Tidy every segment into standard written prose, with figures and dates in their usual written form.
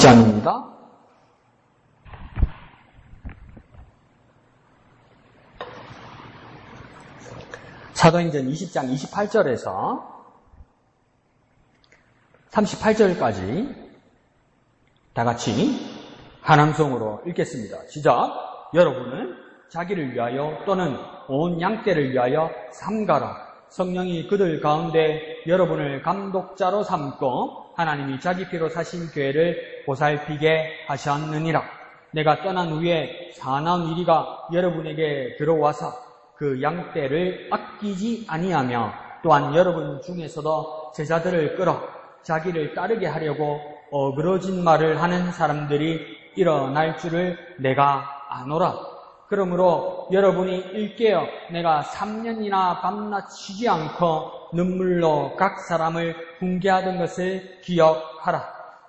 20장입니다. 사도행전 20장 28절에서 38절까지 다 같이 한 음성으로 읽겠습니다. 시작. 여러분은 자기를 위하여 또는 온 양떼를 위하여 삼가라. 성령이 그들 가운데 여러분을 감독자로 삼고 하나님이 자기 피로 사신 교회를 보살피게 하셨느니라. 내가 떠난 후에 사나운 이리가 여러분에게 들어와서 그 양떼를 아끼지 아니하며 또한 여러분 중에서도 제자들을 끌어 자기를 따르게 하려고 어그러진 말을 하는 사람들이 일어날 줄을 내가 아노라. 그러므로 여러분이 일깨어 내가 3년이나 밤낮 쉬지 않고 눈물로 각 사람을 훈계하던 것을 기억하라.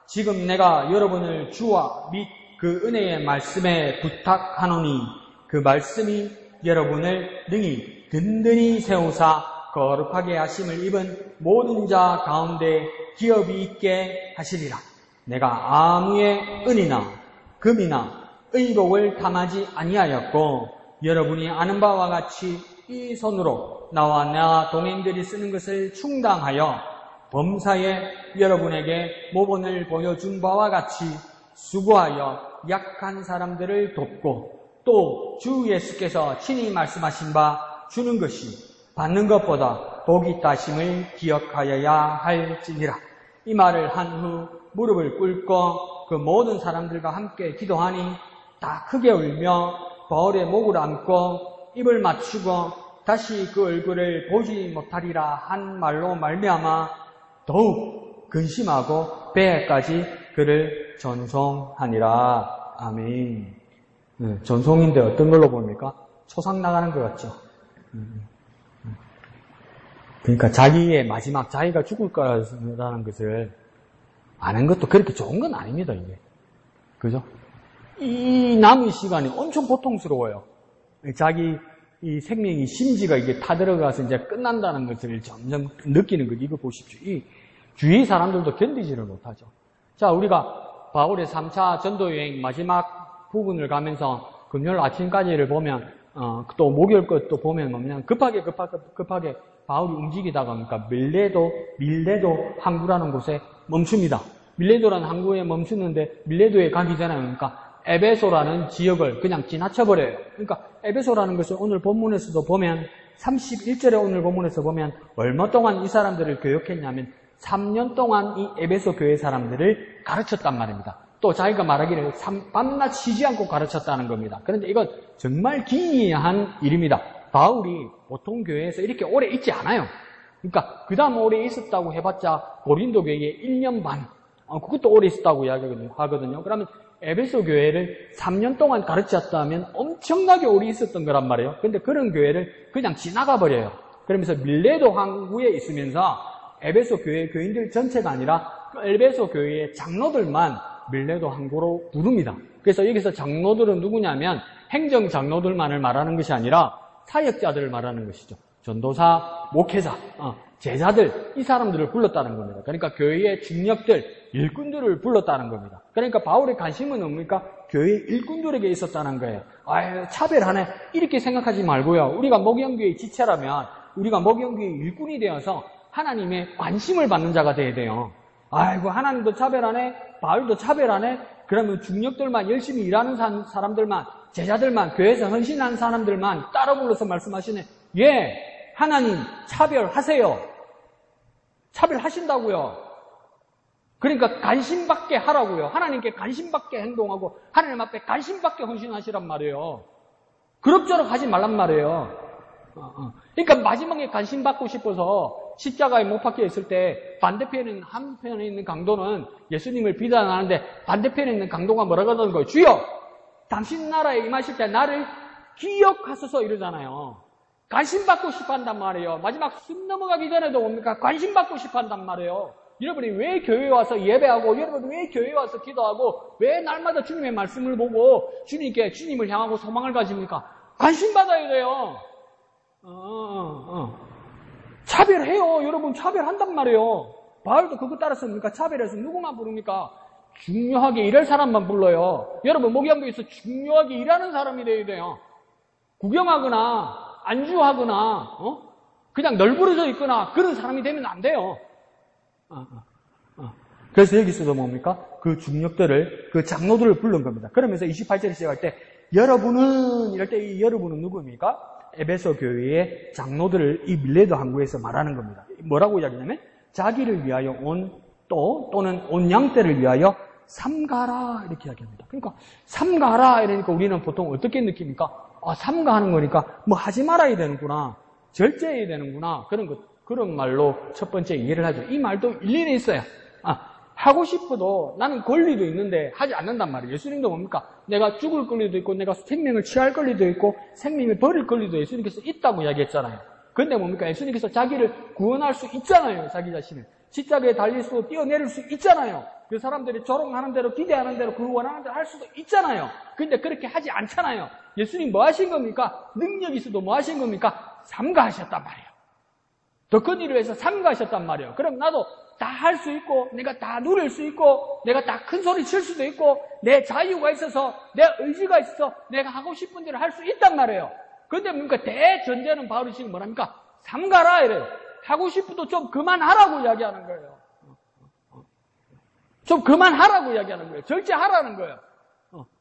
지금 내가 여러분을 주와 및 그 은혜의 말씀에 부탁하노니 그 말씀이 여러분을 능히 든든히 세우사 거룩하게 하심을 입은 모든 자 가운데 기업이 있게 하시리라. 내가 아무의 은이나 금이나 의복을 탐하지 아니하였고 여러분이 아는 바와 같이 이 손으로 나와 나 동행들이 쓰는 것을 충당하여 범사에 여러분에게 모본을 보여준 바와 같이 수고하여 약한 사람들을 돕고 또 주 예수께서 친히 말씀하신 바 주는 것이 받는 것보다 복이 있다 하심을 기억하여야 할지니라. 이 말을 한 후 무릎을 꿇고 그 모든 사람들과 함께 기도하니 다 크게 울며 바울의 목을 안고 입을 맞추고 다시 그 얼굴을 보지 못하리라 한 말로 말미암아 더욱 근심하고 배에까지 그를 전송하니라. 아멘. 전송인데 어떤 걸로 봅니까? 초상 나가는 것 같죠. 그러니까 자기의 마지막 자기가 죽을 거라는 것을 아는 것도 그렇게 좋은 건 아닙니다. 이게 그죠? 이 남은 시간이 엄청 고통스러워요. 자기 이 생명이 심지가 이게 타들어가서 이제 끝난다는 것을 점점 느끼는 거. 이거 보십시오. 이 주위 사람들도 견디지를 못하죠. 자, 우리가 바울의 3차 전도여행 마지막 부분을 가면서 금요일 아침까지를 보면 또 목요일 것도 보면 그냥 급하게 바울이 움직이다가 그러니까 밀레도 항구라는 곳에 멈춥니다. 밀레도라는 항구에 멈추는데 밀레도에 가기 전에 그러니까 에베소라는 지역을 그냥 지나쳐버려요. 그러니까 에베소라는 것을 오늘 본문에서도 보면 31절에 오늘 본문에서 보면 얼마 동안 이 사람들을 교육했냐면 3년 동안 이 에베소 교회 사람들을 가르쳤단 말입니다. 또 자기가 말하기를 밤낮 쉬지 않고 가르쳤다는 겁니다. 그런데 이건 정말 기이한 일입니다. 바울이 보통 교회에서 이렇게 오래 있지 않아요. 그러니까 그 다음 오래 있었다고 해봤자 고린도 교회에 1년 반, 그것도 오래 있었다고 이야기하거든요. 그러면 에베소 교회를 3년 동안 가르쳤다면 엄청나게 오래 있었던 거란 말이에요. 근데 그런 교회를 그냥 지나가 버려요. 그러면서 밀레도 항구에 있으면서 에베소 교회 교인들 전체가 아니라 에베소 교회의 장로들만 밀레도 항구로 부릅니다. 그래서 여기서 장로들은 누구냐면 행정 장로들만을 말하는 것이 아니라 사역자들을 말하는 것이죠. 전도사, 목회자, 제자들, 이 사람들을 불렀다는 겁니다. 그러니까 교회의 중력들, 일꾼들을 불렀다는 겁니다. 그러니까 바울의 관심은 뭡니까? 교회 일꾼들에게 있었다는 거예요. 아유, 차별하네. 이렇게 생각하지 말고요. 우리가 목영교의 지체라면 우리가 목영교의 일꾼이 되어서 하나님의 관심을 받는 자가 돼야 돼요. 아이고, 하나님도 차별하네, 바울도 차별하네. 그러면 중력들만 열심히 일하는 사람들만, 제자들만, 교회에서 헌신하는 사람들만 따로 불러서 말씀하시네. 예, 하나님 차별하세요. 차별하신다고요. 그러니까 관심받게 하라고요. 하나님께 관심받게 행동하고 하나님 앞에 관심받게 헌신하시란 말이에요. 그럭저럭 하지 말란 말이에요. 그러니까 마지막에 관심받고 싶어서 십자가에 못 박혀 있을 때 반대편에 한편에 있는 강도는 예수님을 비난하는데 반대편에 있는 강도가 뭐라고 하는 거예요? 주여! 당신 나라에 임하실 때 나를 기억하소서 이러잖아요. 관심받고 싶어 한단 말이에요. 마지막 숨 넘어가기 전에도 뭡니까? 관심받고 싶어 한단 말이에요. 여러분이 왜 교회에 와서 예배하고 여러분이 왜 교회에 와서 기도하고 왜 날마다 주님의 말씀을 보고 주님을 향하고 소망을 가집니까? 관심받아야 돼요. 차별해요. 여러분 차별한단 말이에요. 바울도 그거 따라서 뭡니까? 차별해서 누구만 부릅니까? 중요하게 일할 사람만 불러요. 여러분, 목양교에서 중요하게 일하는 사람이 돼야 돼요. 구경하거나, 안주하거나, 그냥 널브러져 있거나, 그런 사람이 되면 안 돼요. 그래서 여기서도 뭡니까? 그 중력들을, 그 장로들을 부른 겁니다. 그러면서 28절에 시작할 때, 여러분은, 이럴 때 이 여러분은 누구입니까? 에베소 교회의 장로들을 이 밀레도 항구에서 말하는 겁니다. 뭐라고 이야기냐면, 자기를 위하여 또는 온 양떼를 위하여 삼가라, 이렇게 이야기합니다. 그러니까, 삼가라, 이러니까 우리는 보통 어떻게 느낍니까? 삼가하는 거니까, 뭐 하지 말아야 되는구나. 절제해야 되는구나. 그런 말로 첫 번째 이해를 하죠. 이 말도 일리는 있어요. 하고 싶어도 나는 권리도 있는데 하지 않는단 말이에요. 예수님도 뭡니까? 내가 죽을 권리도 있고 내가 생명을 취할 권리도 있고 생명을 버릴 권리도 예수님께서 있다고 이야기했잖아요. 근데 뭡니까? 예수님께서 자기를 구원할 수 있잖아요. 자기 자신을. 십자가에 달릴 수도 뛰어내릴 수 있잖아요. 그 사람들이 조롱하는 대로 기대하는 대로 그 원하는 대로 할 수도 있잖아요. 근데 그렇게 하지 않잖아요. 예수님 뭐 하신 겁니까? 능력이 있어도 뭐 하신 겁니까? 삼가하셨단 말이에요. 더 큰 일을 위해서 삼가하셨단 말이에요. 그럼 나도 다 할 수 있고 내가 다 누릴 수 있고 내가 다 큰 소리 칠 수도 있고 내 자유가 있어서 내 의지가 있어서 내가 하고 싶은 대로 할 수 있단 말이에요. 근데 뭡니까? 대전제는 바울이 지금 뭐랍니까? 삼가라 이래요. 하고 싶어도 좀 그만하라고 이야기하는 거예요. 좀 그만하라고 이야기하는 거예요. 절제하라는 거예요.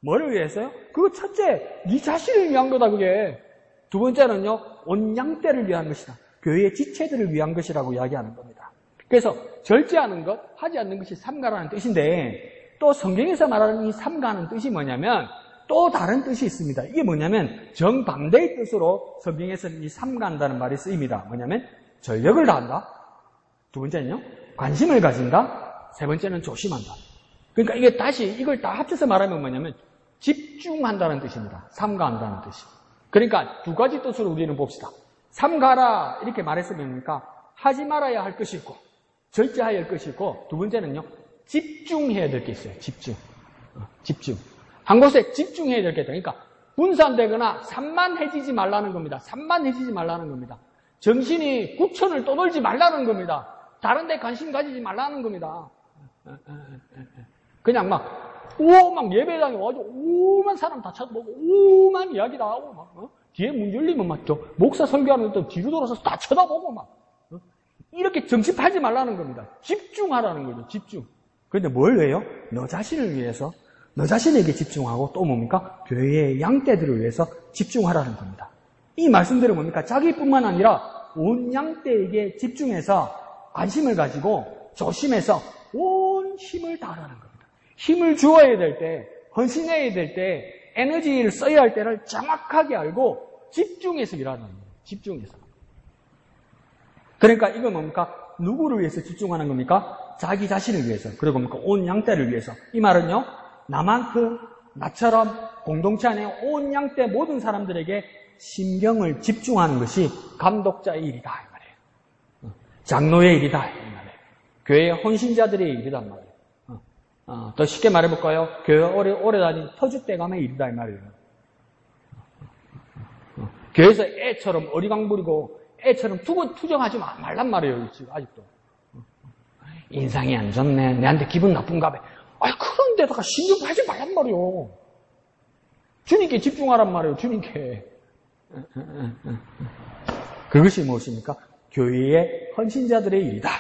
뭐를 위해서요? 그거 첫째, 네 자신을 위한 거다 그게. 두 번째는요, 온 양떼를 위한 것이다. 교회의 지체들을 위한 것이라고 이야기하는 겁니다. 그래서 절제하는 것, 하지 않는 것이 삼가라는 뜻인데 또 성경에서 말하는 이 삼가는 뜻이 뭐냐면 또 다른 뜻이 있습니다. 이게 뭐냐면 정반대의 뜻으로 성경에서는 이 삼가한다는 말이 쓰입니다. 뭐냐면 전력을 다한다. 두 번째는요, 관심을 가진다. 세 번째는 조심한다. 그러니까 이게 다시 이걸 다 합쳐서 말하면 뭐냐면 집중한다는 뜻입니다. 삼가한다는 뜻이. 그러니까 두 가지 뜻으로 우리는 봅시다. 삼가라 이렇게 말했으면 뭡니까? 하지 말아야 할 것이 있고 절제해야 할 것이 있고 두 번째는요, 집중해야 될 게 있어요. 집중. 한 곳에 집중해야 될 게 있다. 그러니까 분산되거나 산만해지지 말라는 겁니다. 산만해지지 말라는 겁니다. 정신이 구천을 떠돌지 말라는 겁니다. 다른 데 관심 가지지 말라는 겁니다. 그냥 막 예배당에 와가지고 오만 사람 다 쳐다보고 오만 이야기 다 하고 막 뒤에 문 열리면 막 목사 설교하는 또 뒤로 돌아서 다 쳐다보고 막 이렇게 정신팔지 말라는 겁니다. 집중하라는 거죠. 집중. 그런데 뭘 해요? 너 자신을 위해서 너 자신에게 집중하고 또 뭡니까? 교회의 양떼들을 위해서 집중하라는 겁니다. 이 말씀들은 뭡니까? 자기뿐만 아니라 온 양떼에게 집중해서 관심을 가지고 조심해서 온 힘을 다하라는 겁니다. 힘을 주어야 될 때, 헌신해야 될 때, 에너지를 써야 할 때를 정확하게 알고 집중해서 일하는 겁니다. 집중해서. 그러니까 이건 뭡니까? 누구를 위해서 집중하는 겁니까? 자기 자신을 위해서. 그리고 뭡니까? 온 양떼를 위해서. 이 말은요, 나만큼, 나처럼 공동체 안에 온 양떼 모든 사람들에게 신경을 집중하는 것이 감독자의 일이다. 이 말이에요. 장로의 일이다. 이 말이에요. 교회의 헌신자들의 일이란 말이에요. 더 쉽게 말해볼까요? 교회 오래 다닌 터줏대감의 일이다. 이 말이에요. 교회에서 애처럼 어리광 부리고 애처럼 투정하지 말란 말이에요. 아직도. 인상이 안 좋네. 내한테 기분 나쁜가 봐. 그런 데다가 신경 하지 말란 말이에요. 주님께 집중하란 말이에요. 주님께. 그것이 무엇입니까? 교회의 헌신자들의 일이다.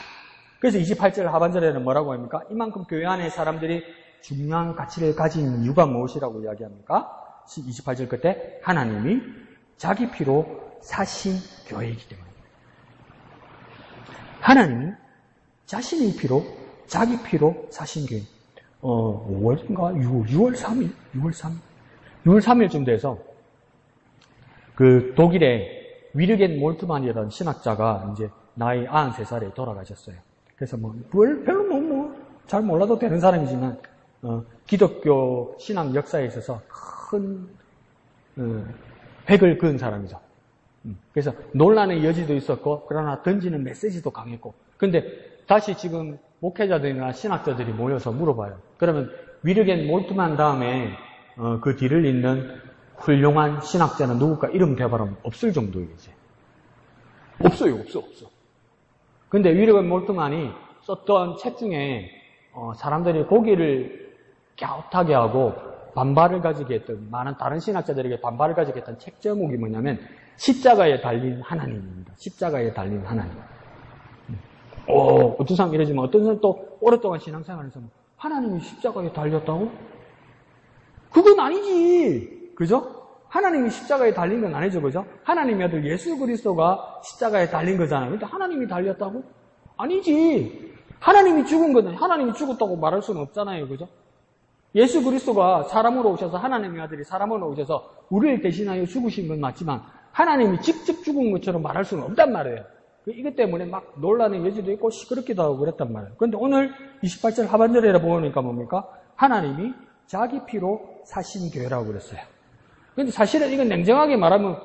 그래서 28절 하반절에는 뭐라고 합니까? 이만큼 교회 안에 사람들이 중요한 가치를 가진 이유가 무엇이라고 이야기합니까? 28절 끝에 하나님이 자기 피로 사신 교회이기 때문에 하나님이 자신의 피로 자기 피로 사신 교회. 5월인가? 6월 3일쯤 돼서 그 독일의 위르겐 몰트만이라는 신학자가 이제 나이 93살에 돌아가셨어요. 그래서 별로 잘 몰라도 되는 사람이지만 기독교 신앙 역사에 있어서 큰 획을 그은 사람이죠. 그래서 논란의 여지도 있었고 그러나 던지는 메시지도 강했고. 근데 다시 지금 목회자들이나 신학자들이 모여서 물어봐요. 그러면 위르겐 몰트만 다음에 그 뒤를 잇는 훌륭한 신학자는 누굴까? 이름 대봐라면 없을 정도예요, 이제. 없어요. 근데 위르겐 몰트만이 썼던 책 중에 사람들이 고기를 갸웃하게 하고 반발을 가지게 했던, 많은 다른 신학자들에게 반발을 가지게 했던 책 제목이 뭐냐면 십자가에 달린 하나님입니다. 십자가에 달린 하나님. 어떤 사람 이러지만 어떤 사람 또 오랫동안 신앙생활에서 하나님이 십자가에 달렸다고? 그건 아니지. 그죠? 하나님이 십자가에 달린 건 아니죠. 그죠? 하나님의 아들 예수 그리스도가 십자가에 달린 거잖아요. 근데 하나님이 달렸다고? 아니지. 하나님이 죽은 거는 하나님이 죽었다고 말할 수는 없잖아요. 그죠? 예수 그리스도가 사람으로 오셔서 하나님의 아들이 사람으로 오셔서 우리를 대신하여 죽으신 건 맞지만 하나님이 직접 죽은 것처럼 말할 수는 없단 말이에요. 이것 때문에 막 논란의 여지도 있고 시끄럽기도 하고 그랬단 말이에요. 그런데 오늘 28절 하반절에 보니까 뭡니까? 하나님이 자기 피로 사신 교회라고 그랬어요. 그런데 사실은 이건 냉정하게 말하면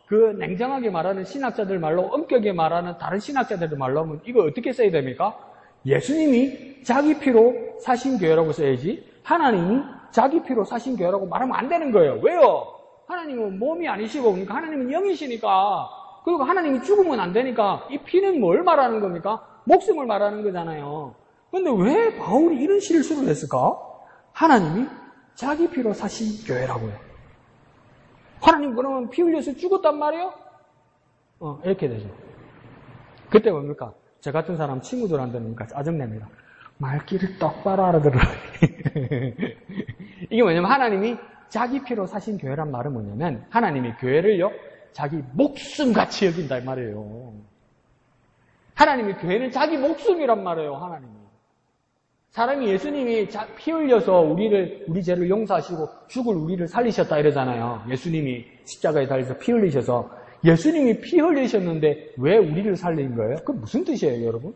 그 냉정하게 말하는 신학자들 말로 엄격하게 말하는 다른 신학자들 말로 하면 이거 어떻게 써야 됩니까? 예수님이 자기 피로 사신 교회라고 써야지 하나님이 자기 피로 사신 교회라고 말하면 안 되는 거예요. 왜요? 하나님은 몸이 아니시고 그러니까 하나님은 영이시니까 그리고 하나님이 죽으면 안 되니까 이 피는 뭘 말하는 겁니까? 목숨을 말하는 거잖아요. 그런데 왜 바울이 이런 실수를 했을까? 하나님이 자기 피로 사신 교회라고요. 하나님 그러면 피 흘려서 죽었단 말이에요? 이렇게 되죠. 그때 뭡니까? 저 같은 사람 친구들한테는 짜증냅니다. 말귀를 똑바로 알아들어라. 이게 뭐냐면 하나님이 자기 피로 사신 교회란 말은 뭐냐면 하나님이 교회를요 자기 목숨같이 여긴다 이 말이에요. 하나님이 교회는 자기 목숨이란 말이에요. 하나님이. 사람이 예수님이 피 흘려서 우리 죄를 용서하시고 죽을 우리를 살리셨다 이러잖아요. 예수님이 십자가에 달려서 피 흘리셔서 예수님이 피 흘리셨는데 왜 우리를 살린 거예요? 그게 무슨 뜻이에요, 여러분?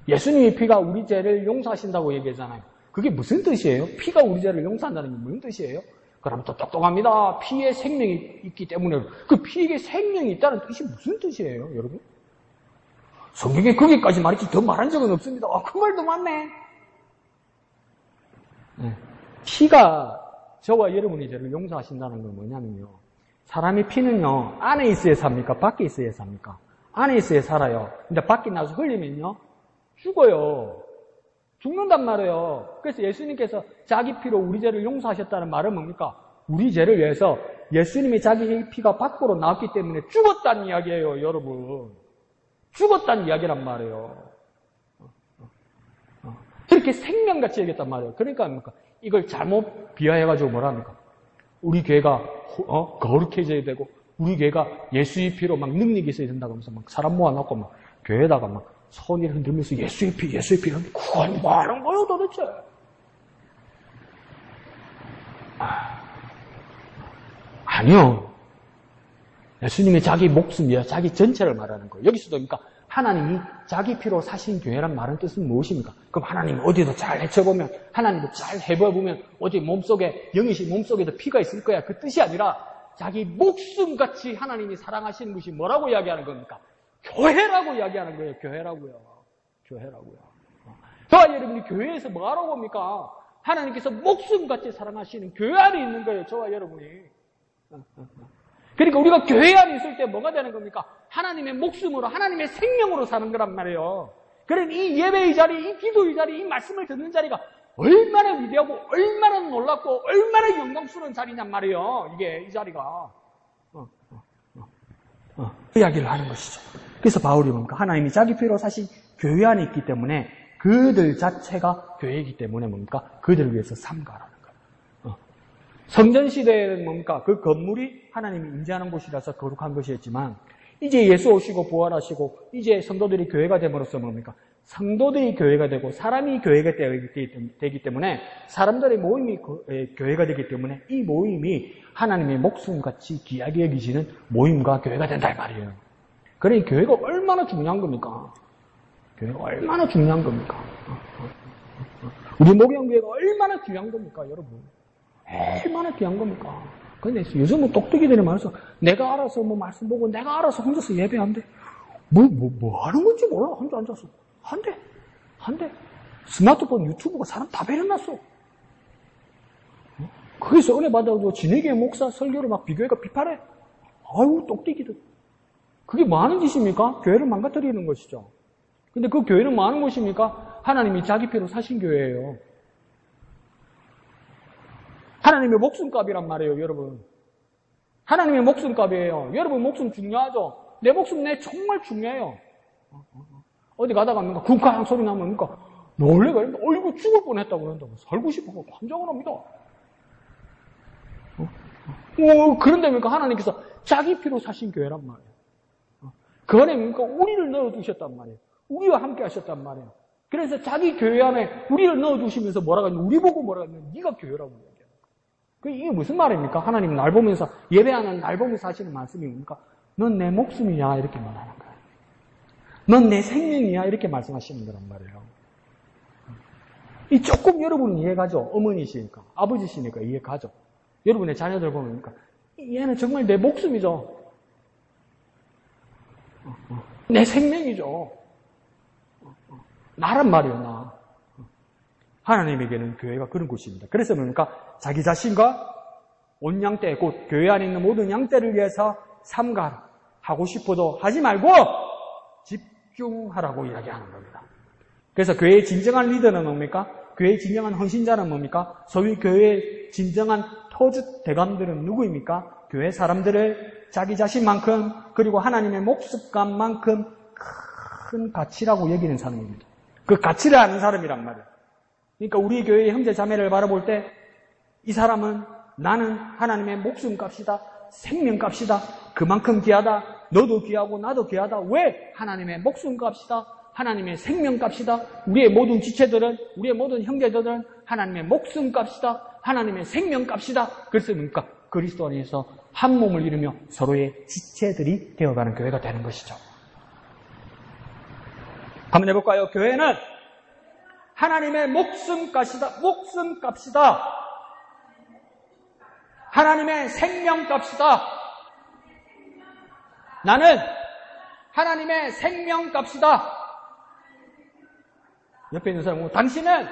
예수님이 피가 우리 죄를 용서하신다고 얘기하잖아요. 그게 무슨 뜻이에요? 피가 우리 죄를 용서한다는 게 무슨 뜻이에요? 그럼 또 똑똑합니다. 피에 생명이 있기 때문에 그 피에 생명이 있다는 뜻이 무슨 뜻이에요, 여러분? 성경에 거기까지 말했지 더 말한 적은 없습니다. 그 말도 맞네. 피가 저와 여러분의 죄를 용서하신다는 건 뭐냐면요. 사람이 피는요, 안에 있어야 삽니까? 밖에 있어야 삽니까? 안에 있어야 살아요. 근데 밖에 나서 흘리면요, 죽어요. 죽는단 말이에요. 그래서 예수님께서 자기 피로 우리 죄를 용서하셨다는 말은 뭡니까? 우리 죄를 위해서 예수님이 자기 피가 밖으로 나왔기 때문에 죽었다는 이야기예요, 여러분. 죽었다는 이야기란 말이에요. 그렇게 생명같이 얘기했단 말이에요. 그러니까 뭡니까? 이걸 잘못 비하해가지고 뭐라 합니까? 우리 교회가 거룩해져야 되고 우리 교회가 예수의 피로 막 능력이 있어야 된다고 하면서 막 사람 모아놓고 막 교회에다가 막 손을 흔들면서 예수의 피 그건 뭐 하는 거예요 도대체? 아니요. 예수님이 자기 목숨이야 자기 전체를 말하는 거예요. 여기서도 그러니까 하나님이 자기 피로 사신 교회란 말은 뜻은 무엇입니까? 그럼 하나님 어디도 잘 헤쳐보면 하나님도 잘 해봐보면 어디 몸속에 영이신 몸속에도 피가 있을 거야. 그 뜻이 아니라 자기 목숨같이 하나님이 사랑하시는 것이 뭐라고 이야기하는 겁니까? 교회라고 이야기하는 거예요. 교회라고요. 저와 여러분이 교회에서 뭐하러 봅니까? 하나님께서 목숨같이 사랑하시는 교회 안에 있는 거예요. 저와 여러분이. 그러니까 우리가 교회 안에 있을 때 뭐가 되는 겁니까? 하나님의 목숨으로 하나님의 생명으로 사는 거란 말이에요. 그러니 이 예배의 자리, 이 기도의 자리, 이 말씀을 듣는 자리가 얼마나 위대하고 얼마나 놀랍고 얼마나 영광스러운 자리냔 말이에요. 이게 이 자리가 그 이야기를 하는 것이죠. 그래서 바울이 뭡니까? 하나님이 자기 피로 사신 교회 안에 있기 때문에 그들 자체가 교회이기 때문에 뭡니까? 그들을 위해서 삼가라는 거예요. 성전 시대에는 뭡니까? 그 건물이 하나님이 임재하는 곳이라서 거룩한 것이었지만 이제 예수 오시고 부활하시고 이제 성도들이 교회가 됨으로써 뭡니까? 성도들이 교회가 되고 사람이 교회가 되기 때문에 사람들의 모임이 교회가 되기 때문에 이 모임이 하나님의 목숨같이 귀하게 여기시는 모임과 교회가 된다 이 말이에요. 그러니 교회가 얼마나 중요한 겁니까? 교회가 얼마나 중요한 겁니까? 우리 목양교회가 얼마나 귀한 겁니까, 여러분? 얼마나 귀한 겁니까? 근데 요즘은 똑똑이들이 많아서 내가 알아서 뭐 말씀 보고 내가 알아서 혼자서 예배한대. 뭐 하는 건지 몰라. 혼자 앉아서. 한대. 스마트폰 유튜브가 사람 다 배려놨어. 거기서 은혜 받아도 진에게 목사 설교를 막 비교해가 비판해. 아유, 똑똑이들. 그게 뭐 하는 짓입니까? 교회를 망가뜨리는 것이죠. 근데 그 교회는 뭐 하는 것입니까? 하나님이 자기 피로 사신 교회예요. 하나님의 목숨값이란 말이에요, 여러분. 하나님의 목숨값이에요. 여러분 목숨 중요하죠? 내 목숨 정말 중요해요. 어디 가다가 뭔가 쿵쾅 소리 나면 뭔가 놀래가 이거 죽을 뻔했다고 그런다고 살고 싶어서 환장을 합니다. 그런데 그러니까 하나님께서 자기 피로 사신 교회란 말이에요. 그 안에 그러니까 우리를 넣어두셨단 말이에요. 우리와 함께 하셨단 말이에요. 그래서 자기 교회 안에 우리를 넣어두시면서 뭐라고 하냐면 우리 보고 뭐라고 하냐면 네가 교회라고 얘기해요. 이게 무슨 말입니까? 하나님 날 보면서 예배하는 날 보면서 하시는 말씀이 뭡니까? 넌 내 목숨이야 이렇게 말하는 거예요. 넌 내 생명이야 이렇게 말씀하시는 거란 말이에요. 이 조금 여러분은 이해가죠? 어머니시니까 아버지시니까 이해가죠? 여러분의 자녀들 보면 그러니까 얘는 정말 내 목숨이죠. 내 생명이죠. 나란 말이에요, 나. 하나님에게는 교회가 그런 곳입니다. 그래서 뭡니까? 자기 자신과 온 양떼, 곧 교회 안에 있는 모든 양떼를 위해서 삼가라. 하고 싶어도 하지 말고 집중하라고 이야기하는 겁니다. 그래서 교회의 진정한 리더는 뭡니까? 교회의 진정한 헌신자는 뭡니까? 소위 교회의 진정한 터주 대감들은 누구입니까? 교회 사람들을 자기 자신만큼 그리고 하나님의 목숨값만큼 큰 가치라고 여기는 사람입니다. 그 가치를 아는 사람이란 말이에요. 그러니까 우리 교회의 형제 자매를 바라볼 때 이 사람은 나는 하나님의 목숨값이다. 생명값이다. 그만큼 귀하다. 너도 귀하고 나도 귀하다. 왜? 하나님의 목숨값이다. 하나님의 생명값이다. 우리의 모든 지체들은 우리의 모든 형제들은 하나님의 목숨값이다. 하나님의 생명값이다. 그래서 뭡니까? 그리스도 안에서 한 몸을 이루며 서로의 지체들이 되어가는 교회가 되는 것이죠. 한번 해볼까요? 교회는 하나님의 목숨값이다. 목숨값이다. 하나님의 생명값이다. 나는 하나님의 생명값이다. 옆에 있는 사람, 당신은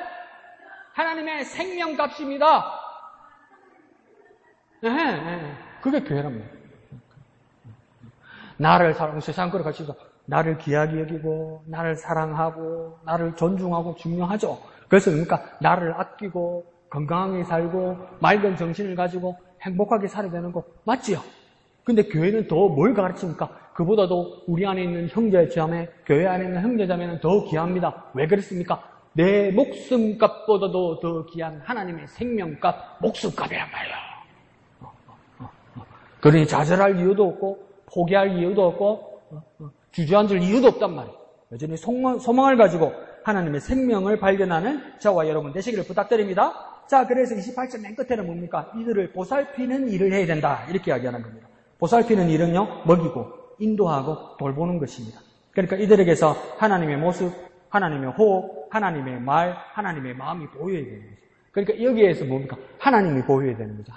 하나님의 생명값입니다. 네. 그게 교회랍니다. 나를 사랑하고 세상 거를 같이 나를 귀하게 여기고 나를 사랑하고 나를 존중하고 중요하죠. 그래서 그러니까 나를 아끼고 건강하게 살고 맑은 정신을 가지고 행복하게 살아야 되는 거 맞지요? 근데 교회는 더 뭘 가르칩니까? 그보다도 우리 안에 있는 형제자매, 교회 안에 있는 형제자매는 더 귀합니다. 왜 그렇습니까? 내 목숨값보다도 더 귀한 하나님의 생명값, 목숨값이란 말이야. 그러니 좌절할 이유도 없고 포기할 이유도 없고 주저앉을 이유도 없단 말이에요. 여전히 소망을 가지고 하나님의 생명을 발견하는 저와 여러분 되시기를 부탁드립니다. 자, 그래서 28절 맨 끝에는 뭡니까? 이들을 보살피는 일을 해야 된다. 이렇게 이야기하는 겁니다. 보살피는 일은요, 먹이고 인도하고 돌보는 것입니다. 그러니까 이들에게서 하나님의 모습, 하나님의 호흡, 하나님의 말, 하나님의 마음이 보여야 되는 거죠. 그러니까 여기에서 뭡니까? 하나님이 보여야 되는 거죠.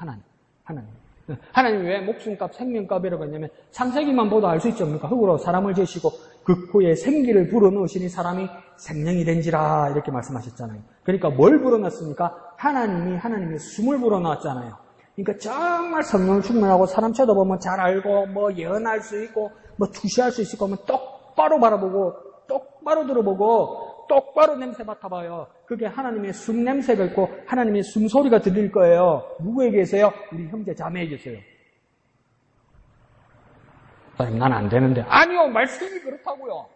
하나님이 왜 목숨값, 생명값이라고 했냐면 창세기만 보도 알 수 있지 않습니까? 흙으로 사람을 지으시고 그 코에 생기를 불어넣으시니 사람이 생명이 된지라 이렇게 말씀하셨잖아요. 그러니까 뭘 불어넣었습니까? 하나님의 숨을 불어넣었잖아요. 그러니까 정말 성령 충만하고 사람 쳐다보면 잘 알고 뭐 예언할 수 있고 뭐 투시할 수 있을 거면 똑바로 바라보고 똑바로 들어보고 똑바로 냄새 맡아봐요. 그게 하나님의 숨 냄새가 있고 하나님의 숨소리가 들릴 거예요. 누구에게서요? 우리 형제 자매에게서요. 난 안 되는데. 아니요, 말씀이 그렇다고요.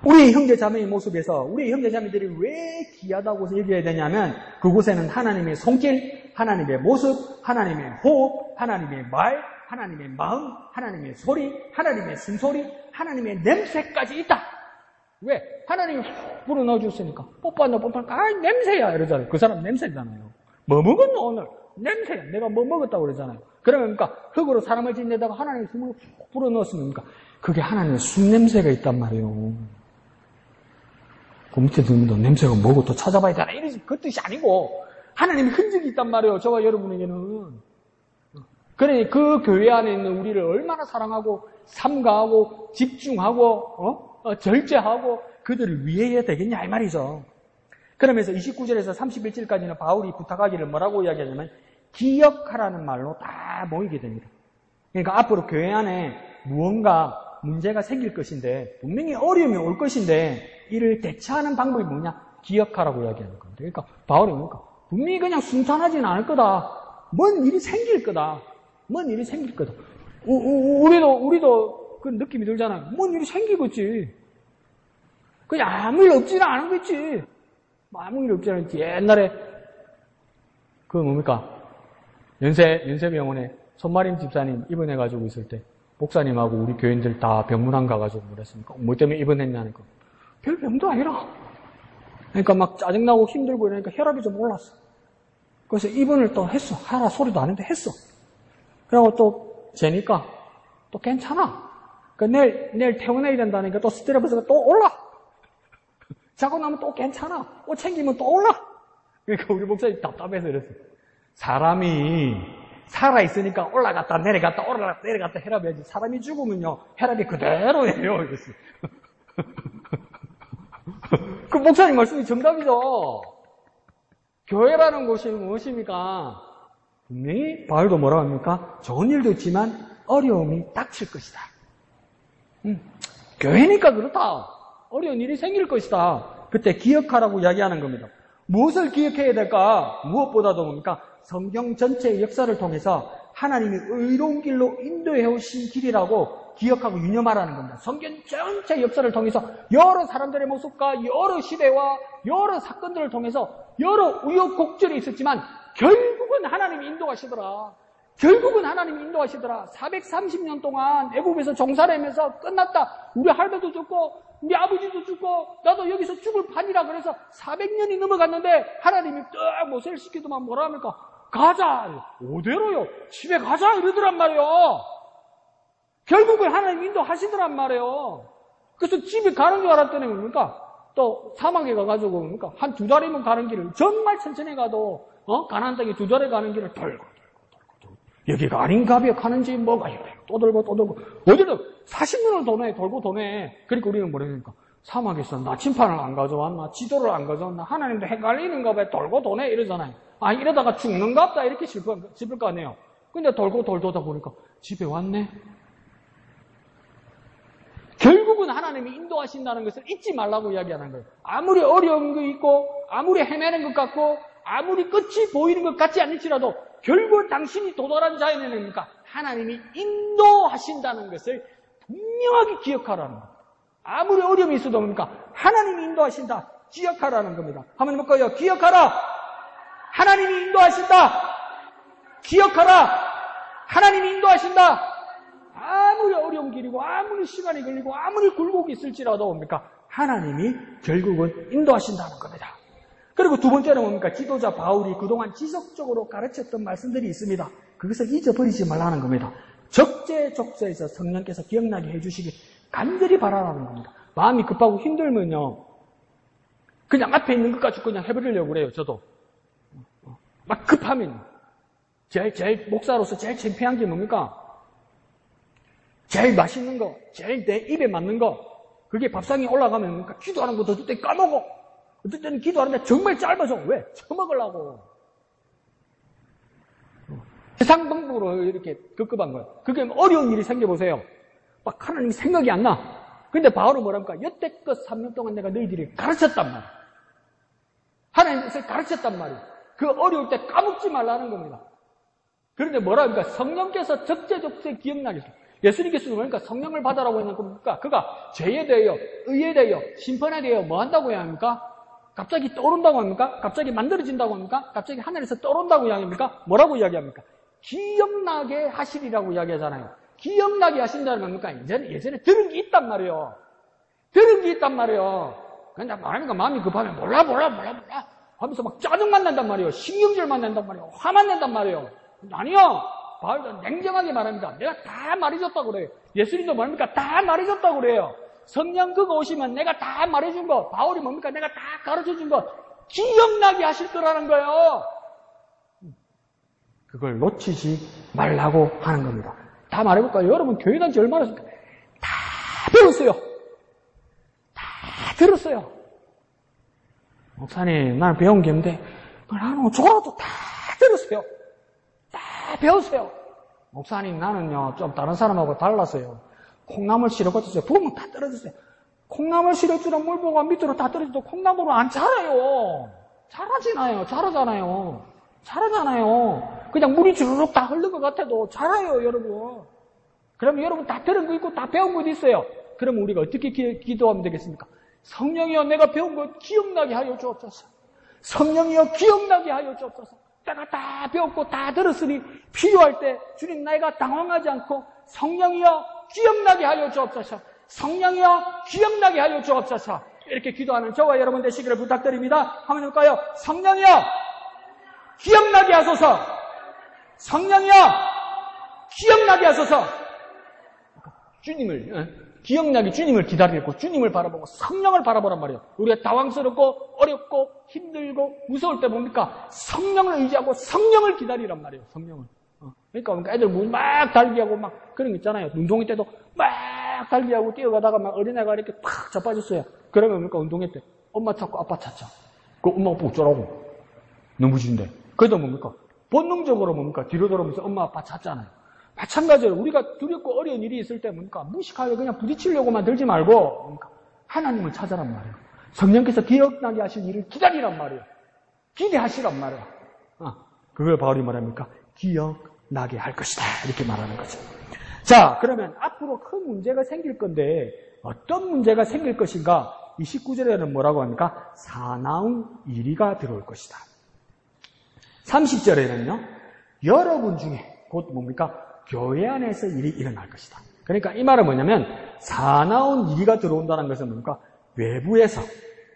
우리 형제 자매의 모습에서 우리 형제 자매들이 왜 귀하다고 얘기해야 되냐면 그곳에는 하나님의 손길, 하나님의 모습, 하나님의 호흡, 하나님의 말, 하나님의 마음, 하나님의 소리, 하나님의 숨소리, 하나님의 냄새까지 있다. 왜? 하나님이 훅 불어넣어 줬으니까 뽀뽀한다 냄새야 이러잖아요. 그 사람 냄새잖아요. 뭐 먹었노 오늘? 냄새야. 내가 뭐 먹었다고 그러잖아요. 그러면 그러니까 흙으로 사람을 짓는 데다가 하나님의 숨을 훅 불어넣었으니까 그게 하나님의 숨 냄새가 있단 말이에요. 그 밑에 들면 냄새가 뭐고 또 찾아봐야 되나 이러지 그 뜻이 아니고 하나님의 흔적이 있단 말이에요. 저와 여러분에게는. 그러니 그 교회 안에 있는 우리를 얼마나 사랑하고 삼가하고 집중하고 절제하고 그들을 위해야 되겠냐 이 말이죠. 그러면서 29절에서 31절까지는 바울이 부탁하기를 뭐라고 이야기하냐면 기억하라는 말로 다 모이게 됩니다. 그러니까 앞으로 교회 안에 무언가 문제가 생길 것인데, 분명히 어려움이 올 것인데, 이를 대처하는 방법이 뭐냐? 기억하라고 이야기하는 겁니다. 그러니까 바울이 뭡니까? 분명히 그냥 순탄하지는 않을 거다. 뭔 일이 생길 거다. 뭔 일이 생길 거다. 우리도 그 느낌이 들잖아요. 뭔 일이 생기겠지. 그냥 아무 일 없지는 않겠지. 아무 일 없지 않겠지. 옛날에 그 뭡니까? 연세병원에 손마림 집사님 입원해가지고 있을 때 목사님하고 우리 교인들 다 병문안 가가지고 뭐랬습니까? 뭐 때문에 입원했냐니까. 별 병도 아니라. 그러니까 막 짜증나고 힘들고 이러니까 혈압이 좀 올랐어. 그래서 입원을 또 했어. 하라 소리도 안 했는데 했어. 그리고 또 재니까 또 괜찮아. 그러니까 내일 퇴원해야 된다니까 또 스트레스가 또 올라. 자고 나면 또 괜찮아. 옷 챙기면 또 올라. 그러니까 우리 목사님 답답해서 이랬어. 사람이 살아있으니까 올라갔다 내려갔다 올라갔다 내려갔다 혈압이 해야지. 사람이 죽으면요 혈압이 그대로예요. 이랬어. 그 목사님 말씀이 정답이죠. 교회라는 곳이 무엇입니까? 분명히 바울도 뭐라고 합니까? 좋은 일도 있지만 어려움이 닥칠 것이다. 교회니까 그렇다. 어려운 일이 생길 것이다. 그때 기억하라고 이야기하는 겁니다. 무엇을 기억해야 될까? 무엇보다도 뭡니까? 성경 전체의 역사를 통해서 하나님이 의로운 길로 인도해 오신 길이라고 기억하고 유념하라는 겁니다. 성경 전체 역사를 통해서 여러 사람들의 모습과 여러 시대와 여러 사건들을 통해서 여러 우여곡절이 있었지만 결국은 하나님이 인도하시더라. 결국은 하나님이 인도하시더라. 430년 동안 애국에서 종살이하면서 끝났다. 우리 할배도 죽고 우리 아버지도 죽고 나도 여기서 죽을 판이라 그래서 400년이 넘어갔는데 하나님이 딱 모세를 시키더만 뭐라 합니까? 가자. 오대로요. 집에 가자 이러더란 말이에요. 결국은 하나님 인도하시더란 말이에요. 그래서 집에 가는 줄 알았더니 뭡니까? 또 사막에 가가지고 뭡니까? 한 2달이면 가는 길을 정말 천천히 가도 가나안 땅에 2달에 가는 길을 돌고 여기가 아닌가벼 가는지 뭐가 이래 또 돌고 어디든 40년을 돌고 도네. 그러니까 우리는 뭐랬습니까? 사막에서 나침판을 안 가져왔나? 지도를 안 가져왔나? 하나님도 헷갈리는가 봐 돌고 도네 이러잖아요. 아 이러다가 죽는가 보다 이렇게 싶을 거 아니에요. 근데 돌고 돌다 보니까 집에 왔네. 결국은 하나님이 인도하신다는 것을 잊지 말라고 이야기하는 거예요. 아무리 어려운 거 있고 아무리 헤매는 것 같고 아무리 끝이 보이는 것 같지 않을지라도 결국 당신이 도달한 자에는 뭡니까? 하나님이 인도하신다는 것을 분명하게 기억하라는 겁니다. 아무리 어려움이 있어도 뭡니까? 하나님이 인도하신다. 기억하라는 겁니다. 한번 해볼까요? 기억하라. 하나님이 인도하신다. 기억하라. 하나님이 인도하신다. 아무리 어려운 길이고 아무리 시간이 걸리고 아무리 굴곡이 있을지라도 뭡니까? 하나님이 결국은 인도하신다는 겁니다. 그리고 두 번째는 뭡니까? 지도자 바울이 그동안 지속적으로 가르쳤던 말씀들이 있습니다. 그것을 잊어버리지 말라는 겁니다. 적재적소에서 성령께서 기억나게 해주시길 간절히 바라라는 겁니다. 마음이 급하고 힘들면요 그냥 앞에 있는 것 가지고 그냥 해버리려고 그래요. 저도 막 급하면 제일 목사로서 제일 창피한 게 뭡니까? 제일 맛있는 거, 제일 내 입에 맞는 거, 그게 밥상에 올라가면 뭡니까? 기도하는 것도 어떨 때 까먹어. 어떨 때는 기도하는데 정말 짧아져. 왜? 처먹으려고. 세상 방법으로 이렇게 급급한 거예요. 그게 어려운 일이 생겨보세요. 막 하나님이 생각이 안 나. 근데 바울은 뭐랍니까? 여태껏 3년 동안 내가 너희들이 가르쳤단 말이야. 하나님 것을 가르쳤단 말이야. 그 어려울 때 까먹지 말라는 겁니다. 그런데 뭐랍니까? 성령께서 적재적소에 기억나게 해서. 예수님께서도 그러니까 성령을 받아라고 했는 겁니까? 그가 죄에 대하여, 의에 대하여, 심판에 대하여 뭐 한다고 해야 합니까? 갑자기 떠오른다고 합니까? 갑자기 만들어진다고 합니까? 갑자기 하늘에서 떠오른다고 이야기합니까? 뭐라고 이야기합니까? 기억나게 하시리라고 이야기하잖아요. 기억나게 하신다는 겁니까? 예전에 들은 게 있단 말이에요. 들은 게 있단 말이에요. 그냥 말하니까 마음이 급하면 몰라 하면서 막 짜증만 낸단 말이에요. 신경질만 낸단 말이에요. 화만 낸단 말이에요. 아니요. 바울도 냉정하게 말합니다. 내가 다 말해줬다고 그래요. 예수님도 뭡니까? 다 말해줬다고 그래요. 성령 그거 오시면 내가 다 말해준 거, 바울이 뭡니까? 내가 다 가르쳐준 거 기억나게 하실 거라는 거예요. 그걸 놓치지 말라고 하는 겁니다. 다 말해볼까요? 여러분 교회 다닌 지 얼마나 했습니까? 다 배웠어요. 다 들었어요. 목사님 나는 배운 게 없는데 나는 저라도 다 들었어요. 다 배웠어요. 목사님 나는요 좀 다른 사람하고 달랐어요. 콩나물 실어가지고 부으면 다 떨어졌어요. 콩나물 실어주는 물보가 밑으로 다 떨어져도 콩나물은 안 자라요. 자라지나요? 자라잖아요. 그냥 물이 주르륵 다 흐른 것 같아도 자라요, 여러분. 그럼 여러분 다 들은 거 있고 다 배운 거 있어요. 그러면 우리가 어떻게 기도하면 되겠습니까? 성령이여, 내가 배운 거 기억나게 하여 주옵소서. 성령이여, 기억나게 하여 주옵소서. 내가 다 배웠고 다 들었으니 필요할 때 주님, 내가 당황하지 않고 성령이여, 기억나게 하여 주옵소서. 성령이여, 기억나게 하여 주옵소서. 이렇게 기도하는 저와 여러분 되시기를 부탁드립니다. 한번 해볼까요? 성령이여, 기억나게 하소서. 성령이여, 기억나게 하소서. 기억나게 주님을 기다리고 주님을 바라보고 성령을 바라보란 말이에요. 우리가 당황스럽고 어렵고 힘들고 무서울 때 뭡니까? 성령을 의지하고 성령을 기다리란 말이에요. 성령을. 그러니까 애들 막 달기하고 막 그런 거 있잖아요. 운동회 때도 막 달기하고 뛰어가다가 막 어린애가 이렇게 팍 자빠졌어요. 그러면 뭡니까? 운동회 때 엄마 찾고 아빠 찾자. 그 엄마가 보고 어쩌라고. 넘어지는데. 그래도 뭡니까? 본능적으로 뭡니까? 뒤로 돌아오면서 엄마 아빠 찾잖아요. 마찬가지로 우리가 두렵고 어려운 일이 있을 때 뭡니까? 무식하게 그냥 부딪히려고만 들지 말고 뭡니까? 하나님을 찾아란 말이에요. 성령께서 기억나게 하실 일을 기다리란 말이에요. 기대하시란 말이에요. 그걸 바울이 말합니까? 기억나게 할 것이다. 이렇게 말하는 거죠. 자, 그러면 앞으로 큰 문제가 생길 건데 어떤 문제가 생길 것인가? 이 19절에는 뭐라고 합니까? 사나운 이리가 들어올 것이다. 30절에는요. 여러분 중에 곧 뭡니까? 교회 안에서 일이 일어날 것이다. 그러니까 이 말은 뭐냐면 사나운 이리가 들어온다는 것은 뭡니까? 외부에서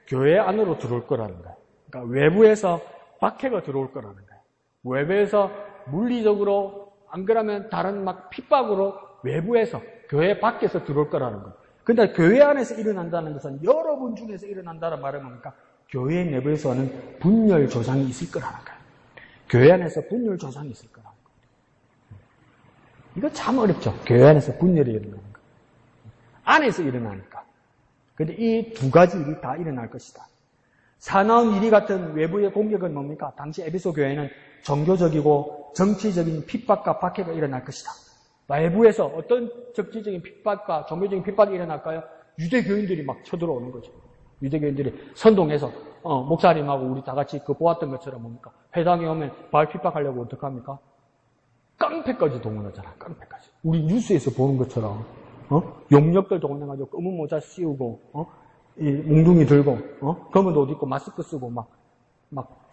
교회 안으로 들어올 거라는 거예요. 그러니까 외부에서 박해가 들어올 거라는 거예요. 외부에서 물리적으로 안 그러면 다른 막 핍박으로 외부에서 교회 밖에서 들어올 거라는 거예요. 근데 교회 안에서 일어난다는 것은 여러분 중에서 일어난다는 말은 뭡니까? 교회 내부에서는 분열 조장이 있을 거라는 거예요. 교회 안에서 분열 조장이 있을 거라는 거예요. 이거 참 어렵죠. 교회 안에서 분열이 일어나는 거. 안에서 일어나니까. 근데 이 두 가지 일이 다 일어날 것이다. 사나운 이리 같은 외부의 공격은 뭡니까? 당시 에베소 교회는 종교적이고 정치적인 핍박과 박해가 일어날 것이다. 외부에서 어떤 정치적인 핍박과 종교적인 핍박이 일어날까요? 유대교인들이 막 쳐들어오는 거죠. 유대교인들이 선동해서 목사님하고 우리 다 같이 그 보았던 것처럼 뭡니까? 회당에 오면 바울 핍박하려고 어떡합니까? 깡패까지 동원하잖아. 깡패까지. 우리 뉴스에서 보는 것처럼 용역들 동원해가지고 검은 모자 씌우고 이 몽둥이 들고 검은 옷 입고 마스크 쓰고 막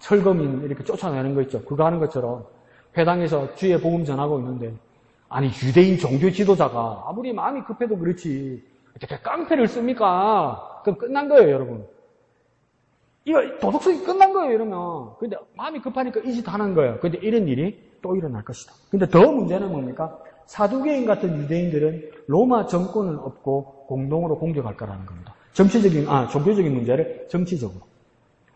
철거민 이렇게 쫓아내는 거 있죠. 그거 하는 것처럼 회당에서 주의 복음 전하고 있는데 아니 유대인 종교 지도자가 아무리 마음이 급해도 그렇지 어떻게 깡패를 씁니까? 그럼 끝난 거예요, 여러분. 이거 도덕성이 끝난 거예요, 이러면. 근데 마음이 급하니까 이 짓 하는 거예요. 근데 이런 일이 또 일어날 것이다. 근데 더 문제는 뭡니까? 사두개인 같은 유대인들은 로마 정권을 업고 공동으로 공격할 거라는 겁니다. 종교적인 문제를 정치적으로.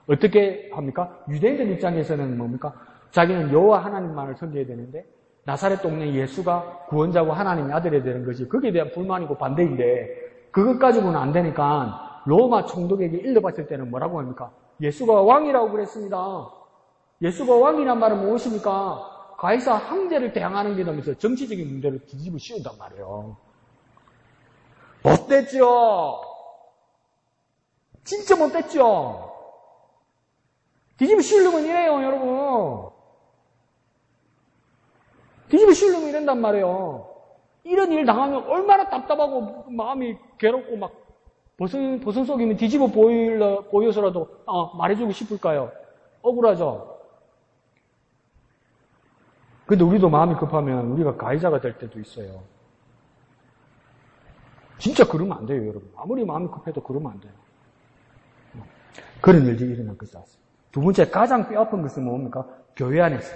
어떻게 합니까? 유대인들 입장에서는 뭡니까? 자기는 여호와 하나님만을 섬겨야 되는데 나사렛 동네 예수가 구원자고 하나님의 아들이 되는 것이 거기에 대한 불만이고 반대인데 그것 가지고는 안 되니까 로마 총독에게 일러봤을 때는 뭐라고 합니까? 예수가 왕이라고 그랬습니다. 예수가 왕이란 말은 무엇입니까? 가이사 황제를 대항하는 게 되면서 정치적인 문제를 뒤집어 씌운단 말이에요. 못됐죠? 진짜 못됐죠? 뒤집어 씌우려면 이래요, 여러분. 뒤집어 씌우려면 이런단 말이에요. 이런 일 당하면 얼마나 답답하고 마음이 괴롭고 막 버선 속이면 뒤집어 보여서라도 말해주고 싶을까요? 억울하죠? 근데 우리도 마음이 급하면 우리가 가해자가 될 때도 있어요. 진짜 그러면 안 돼요, 여러분. 아무리 마음이 급해도 그러면 안 돼요. 그런 일들이 일어날 것이 같습니다. 두 번째, 가장 뼈아픈 것은 뭡니까? 교회 안에서.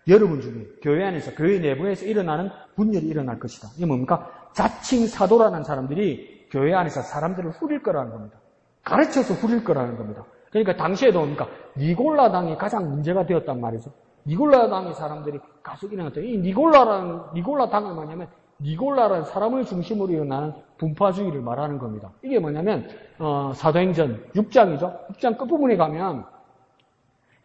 여러분 중에 교회 안에서, 교회 내부에서 일어나는 분열이 일어날 것이다. 이게 뭡니까? 자칭 사도라는 사람들이 교회 안에서 사람들을 후릴 거라는 겁니다. 가르쳐서 후릴 거라는 겁니다. 그러니까 당시에도 뭡니까? 니골라 당이 가장 문제가 되었단 말이죠. 니골라 당의 사람들이 계속 일어났죠. 이 니골라 당은 뭐냐면 니골라라는 사람을 중심으로 일어나는 분파주의를 말하는 겁니다. 이게 뭐냐면 사도행전 6장이죠. 6장 끝부분에 가면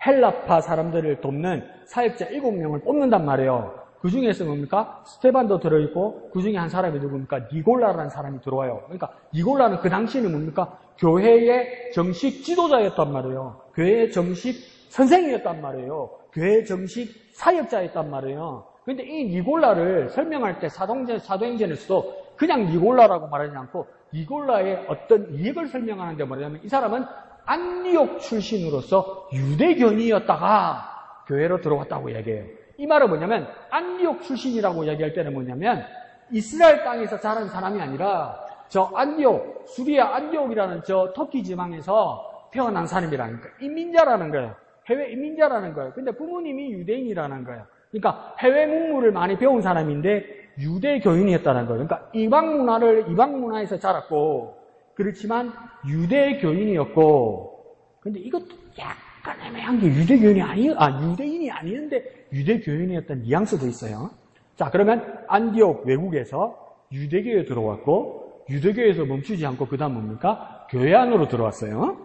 헬라파 사람들을 돕는 사역자 7명을 뽑는단 말이에요. 그 중에서 뭡니까? 스테반도 들어있고, 그 중에 한 사람이 누굽니까? 니골라라는 사람이 들어와요. 그러니까, 니골라는 그 당시에는 뭡니까? 교회의 정식 지도자였단 말이에요. 교회의 정식 선생이었단 말이에요. 교회의 정식 사역자였단 말이에요. 근데 이 니골라를 설명할 때 사도행전에서도 그냥 니골라라고 말하지 않고, 니골라의 어떤 이익을 설명하는데 뭐냐면, 이 사람은 안디옥 출신으로서 유대교인이었다가 교회로 들어왔다고 얘기해요. 이 말은 뭐냐면 안디옥 출신이라고 얘기할 때는 뭐냐면 이스라엘 땅에서 자란 사람이 아니라 저 안디옥, 수리아 안디옥이라는 저 터키 지방에서 태어난 사람이라는 거예요. 이민자라는 거예요. 해외 이민자라는 거예요. 근데 부모님이 유대인이라는 거예요. 그러니까 해외 문물을 많이 배운 사람인데 유대교인이었다는 거예요. 그러니까 이방 문화에서 자랐고 그렇지만 유대교인이었고, 근데 이것도 약간 애매한 게 유대인이 아니었는데 유대교인이었던 뉘앙스도 있어요. 자, 그러면 안디옥 외국에서 유대교에 들어왔고, 유대교에서 멈추지 않고 그 다음 뭡니까? 교회 안으로 들어왔어요.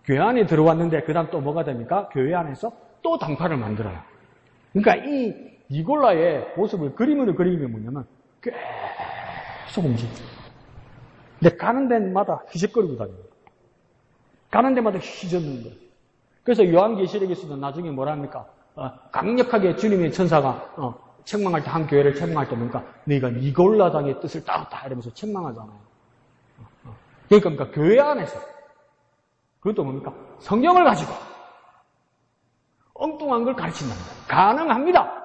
교회 안에 들어왔는데 그 다음 또 뭐가 됩니까? 교회 안에서 또 당파를 만들어요. 그러니까 이 니골라의 모습을 그림으로 그리면 뭐냐면 계속 움직여요. 근데 가는 데마다 휘적거리고 다닙니다. 가는 데마다 휘젓는 거예요. 그래서 요한계시록에서도 나중에 뭐랍니까? 강력하게 주님의 천사가 책망할 때, 한 교회를 책망할 때 뭡니까? 너희가 니골라당의 뜻을 따랐다 이러면서 책망하잖아요. 그러니까 교회 안에서 그것도 뭡니까? 성경을 가지고 엉뚱한 걸 가르친다는 거예요. 가능합니다.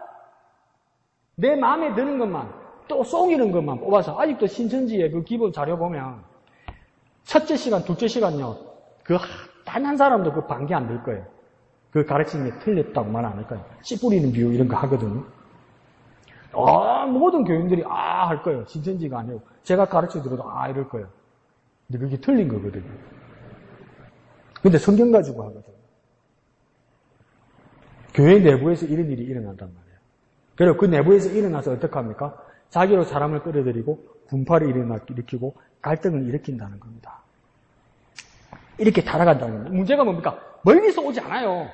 내 마음에 드는 것만 또 쏙이는 것만 뽑아서 아직도 신천지의 그 기본 자료 보면 첫째 시간, 둘째 시간요. 그 단 한 사람도 그 반개 안 될 거예요. 그 가르침이 틀렸다고 말 안 할 거예요. 씨 뿌리는 비유 이런 거 하거든요. 모든 교인들이 할 거예요. 신천지가 아니고 제가 가르쳐 드려도 이럴 거예요. 근데 그게 틀린 거거든요. 근데 성경 가지고 하거든요. 교회 내부에서 이런 일이 일어난단 말이에요. 그리고 그 내부에서 일어나서 어떻게 합니까? 자기로 사람을 끌어들이고 분파를 일으키고 갈등을 일으킨다는 겁니다. 이렇게 달아간다는 겁니다. 문제가 뭡니까? 멀리서 오지 않아요.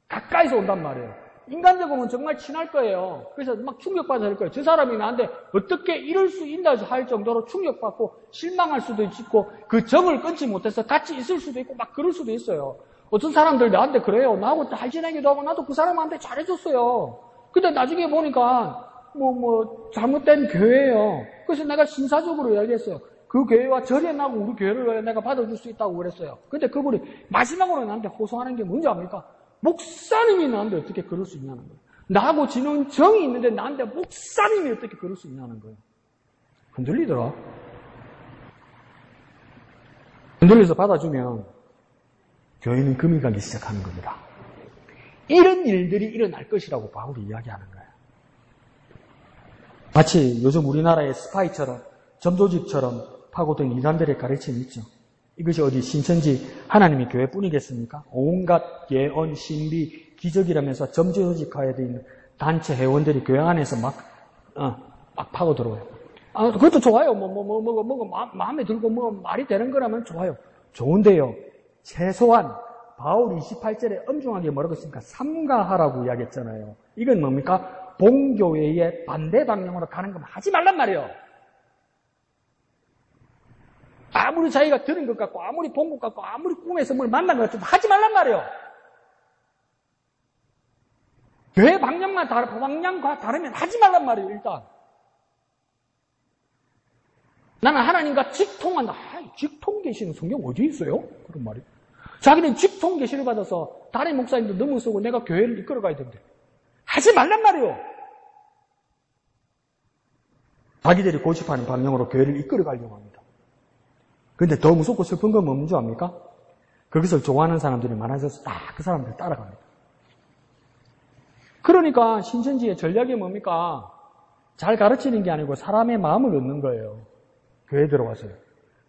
가까이서 온단 말이에요. 인간적으로는 정말 친할 거예요. 그래서 막 충격받을 거예요. 저 사람이 나한테 어떻게 이럴 수 있나 할 정도로 충격받고 실망할 수도 있고 그 정을 끊지 못해서 같이 있을 수도 있고 막 그럴 수도 있어요. 어떤 사람들 나한테 그래요. 나하고 잘 지내기도 하고 나도 그 사람한테 잘해줬어요. 근데 나중에 보니까 잘못된 교회예요. 그래서 내가 신사적으로 얘기했어요. 그 교회와 절에 나고 우리 교회를 왜 내가 받아줄 수 있다고 그랬어요. 근데 그분이 마지막으로 나한테 호소하는 게 뭔지 압니까? 목사님이 나한테 어떻게 그럴 수 있냐는 거예요. 나하고 지는 정이 있는데 나한테 목사님이 어떻게 그럴 수 있냐는 거예요. 흔들리더라. 흔들려서 받아주면 교회는 금이 가기 시작하는 겁니다. 이런 일들이 일어날 것이라고 바울이 이야기하는 거예요. 마치 요즘 우리나라의 스파이처럼 점조직처럼 파고든 이단들의 가르침이 있죠. 이것이 어디 신천지 하나님의 교회뿐이겠습니까? 온갖 예언, 신비, 기적이라면서 점조직화에 되어 있는 단체 회원들이 교회 안에서 막 파고들어와요. 그것도 좋아요. 마음에 들고 말이 되는 거라면 좋아요. 좋은데요. 최소한 바울 28절에 엄중하게 뭐라고 했습니까? 삼가하라고 이야기했잖아요. 이건 뭡니까? 본교회의 반대 방향으로 가는 건 하지 말란 말이에요. 아무리 자기가 들은 것 같고 아무리 본 것 같고 아무리 꿈에서 뭘 만난 것 같아도 하지 말란 말이에요. 교회 방향과 다르면 하지 말란 말이에요. 일단 나는 하나님과 직통한다. 직통 계시는 성경 어디 있어요? 그런 말이에요. 자기는 직통 계시를 받아서 다른 목사님도 넘어서고 내가 교회를 이끌어 가야 되는데 하지 말란 말이에요. 자기들이 고집하는 방향으로 교회를 이끌어 가려고 합니다. 그런데 더 무섭고 슬픈 건 뭔지 압니까? 그것을 좋아하는 사람들이 많아져서 그 사람들 따라갑니다. 그러니까 신천지의 전략이 뭡니까? 잘 가르치는 게 아니고 사람의 마음을 얻는 거예요. 교회에 들어와서요.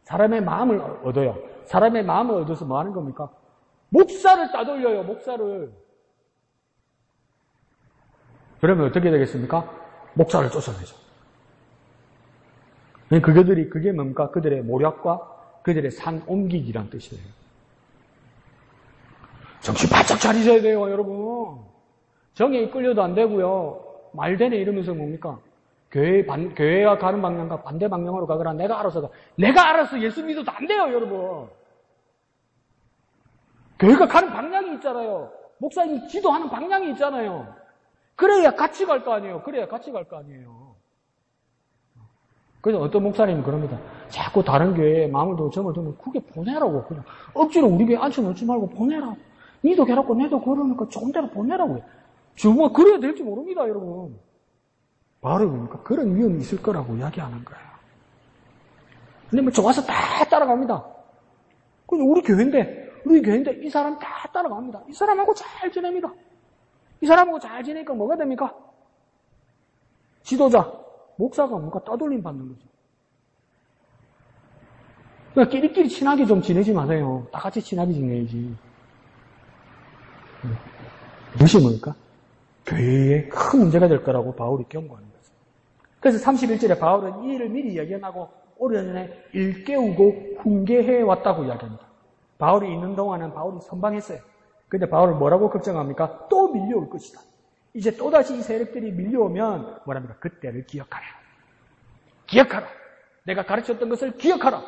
사람의 마음을 얻어요. 사람의 마음을 얻어서 뭐 하는 겁니까? 목사를 따돌려요. 목사를. 그러면 어떻게 되겠습니까? 목사를 쫓아내죠. 그게 뭡니까? 그들의 모략과 그들의 산 옮기기란 뜻이에요. 정신 바짝 차리셔야 돼요, 여러분. 정에 이끌려도 안 되고요. 말되네 이러면서 뭡니까? 교회가 가는 방향과 반대 방향으로 가거라. 내가 알아서 예수 믿어도 안 돼요, 여러분. 교회가 가는 방향이 있잖아요. 목사님이 기도하는 방향이 있잖아요. 그래야 같이 갈 거 아니에요. 그래서 어떤 목사님은 그럽니다. 자꾸 다른 교회에 마음을 두고 점을 두면 그게 보내라고. 그냥 억지로 우리 교회에 앉혀놓지 말고 보내라. 니도 괴롭고 내도 그러니까 좋은 데로 보내라고요. 정말 그래야 될지 모릅니다, 여러분. 바로 그러니까 그런 위험이 있을 거라고 이야기하는 거예요. 근데 뭐 좋아서 다 따라갑니다. 근데 우리 교회인데 이 사람 다 따라갑니다. 이 사람하고 잘 지냅니다. 이 사람하고 잘 지내니까 뭐가 됩니까? 지도자, 목사가 뭔가 따돌림 받는 거죠. 그러니까 끼리끼리 친하게 좀 지내지 마세요. 다 같이 친하게 지내야지. 무엇이 뭡니까? 교회에 큰 문제가 될 거라고 바울이 경고하는 거죠. 그래서 31절에 바울은 이 일을 미리 예견하고 오래전에 일깨우고 훈계해 왔다고 이야기합니다. 바울이 있는 동안은 바울이 선방했어요. 근데 바울을 뭐라고 걱정합니까? 또 밀려올 것이다. 이제 또다시 이 세력들이 밀려오면 뭐랍니까? 그때를 기억하라. 내가 가르쳤던 것을 기억하라.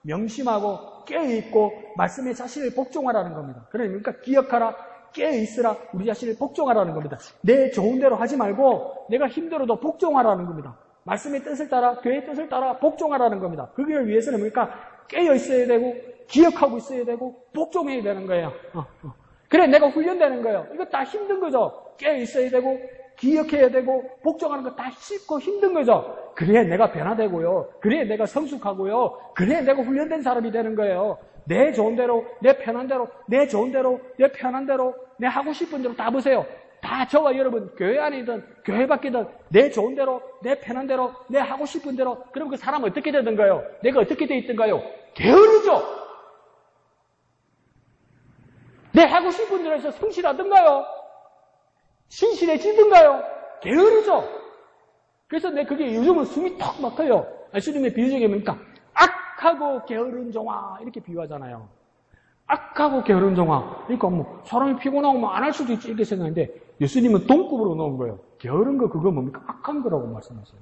명심하고 깨어있고 말씀에 자신을 복종하라는 겁니다. 그러니까 기억하라, 깨어있으라, 우리 자신을 복종하라는 겁니다. 내 좋은 대로 하지 말고 내가 힘들어도 복종하라는 겁니다. 말씀의 뜻을 따라, 교회의 뜻을 따라 복종하라는 겁니다. 그걸 위해서는 뭡니까? 깨어있어야 되고 기억하고 있어야 되고 복종해야 되는 거예요. 그래 내가 훈련되는 거예요. 이거 다 힘든 거죠. 깨어있어야 되고 기억해야 되고 복종하는 거 다 쉽고 힘든 거죠. 그래야 내가 변화되고요. 그래야 내가 성숙하고요. 그래야 내가 훈련된 사람이 되는 거예요. 내 좋은 대로, 내 편한 대로, 내 좋은 대로, 내 편한 대로, 내 하고 싶은 대로 다 보세요. 다 저와 여러분 교회 안이든 교회 밖이든 내 좋은 대로, 내 편한 대로, 내 하고 싶은 대로. 그럼 그 사람은 어떻게 되던가요? 내가 어떻게 돼 있던가요? 게으르죠. 내 하고 싶은 대로 해서 성실하던가요? 신실해지던가요? 게으르죠. 그래서 그게 요즘은 숨이 턱 막혀요. 예수님의 비유 중에 뭡니까? 악하고 게으른 종아 이렇게 비유하잖아요. 악하고 게으른 종아. 그러니까 뭐 사람이 피곤하고 안 할 수도 있지 이렇게 생각하는데 예수님은 동급으로 넣은 거예요. 게으른 거 그거 뭡니까? 악한 거라고 말씀하세요.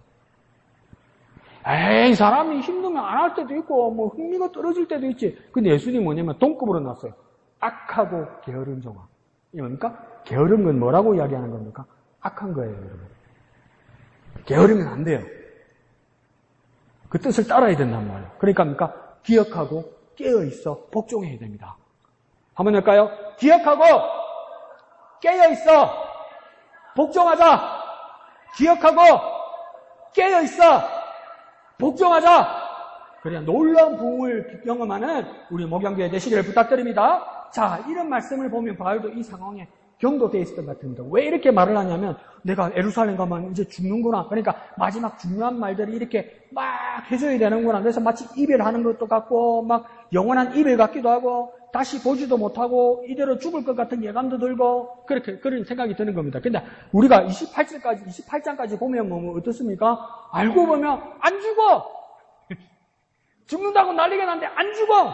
에이 사람이 힘들면 안 할 때도 있고 뭐 흥미가 떨어질 때도 있지. 근데 예수님은 뭐냐면 동급으로 놨어요. 악하고 게으른 종아. 이게 뭡니까? 게으른 건 뭐라고 이야기하는 겁니까? 악한 거예요, 여러분. 게으르면 안 돼요. 그 뜻을 따라야 된단 말이에요. 그러니까 뭡니까? 기억하고 깨어있어 복종해야 됩니다. 한번 할까요? 기억하고 깨어있어 복종하자. 기억하고 깨어있어 복종하자. 그래야 놀라운 부흥을 경험하는 우리 목양교회 되시기를 부탁드립니다. 자, 이런 말씀을 보면 바울도 이 상황에 경도되어 있었던 것 같습니다. 왜 이렇게 말을 하냐면 내가 예루살렘 가면 이제 죽는구나. 그러니까 마지막 중요한 말들이 이렇게 막 해줘야 되는구나. 그래서 마치 이별하는 것도 같고 막 영원한 이별 같기도 하고 다시 보지도 못하고 이대로 죽을 것 같은 예감도 들고 그런 생각이 드는 겁니다. 근데 우리가 28장까지 보면 뭐 어떻습니까? 알고 보면 안 죽어. 죽는다고 난리가 났는데 안 죽어.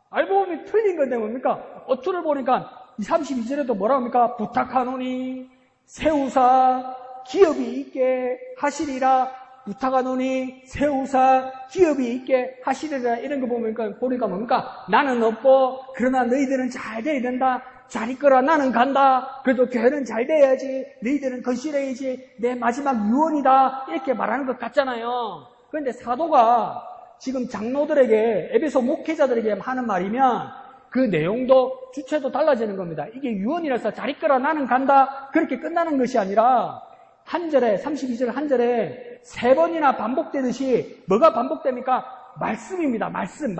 알고 보면 틀린 건데 뭡니까? 어투를 보니까 32절에도 뭐라 합니까? 부탁하노니 세우사 기업이 있게 하시리라. 부탁하노니 세우사 기업이 있게 하시리라. 이런 거 보니까 뭡니까? 나는 없고 그러나 너희들은 잘 돼야 된다. 잘 있거라. 나는 간다. 그래도 교회는 잘 돼야지. 너희들은 건실해야지. 내 마지막 유언이다. 이렇게 말하는 것 같잖아요. 그런데 사도가 지금 장로들에게 에베소 목회자들에게 하는 말이면 그 내용도 주체도 달라지는 겁니다. 이게 유언이라서 잘 있거라 나는 간다 그렇게 끝나는 것이 아니라 한 절에 32절 한 절에 3번이나 반복되듯이 뭐가 반복됩니까? 말씀입니다. 말씀.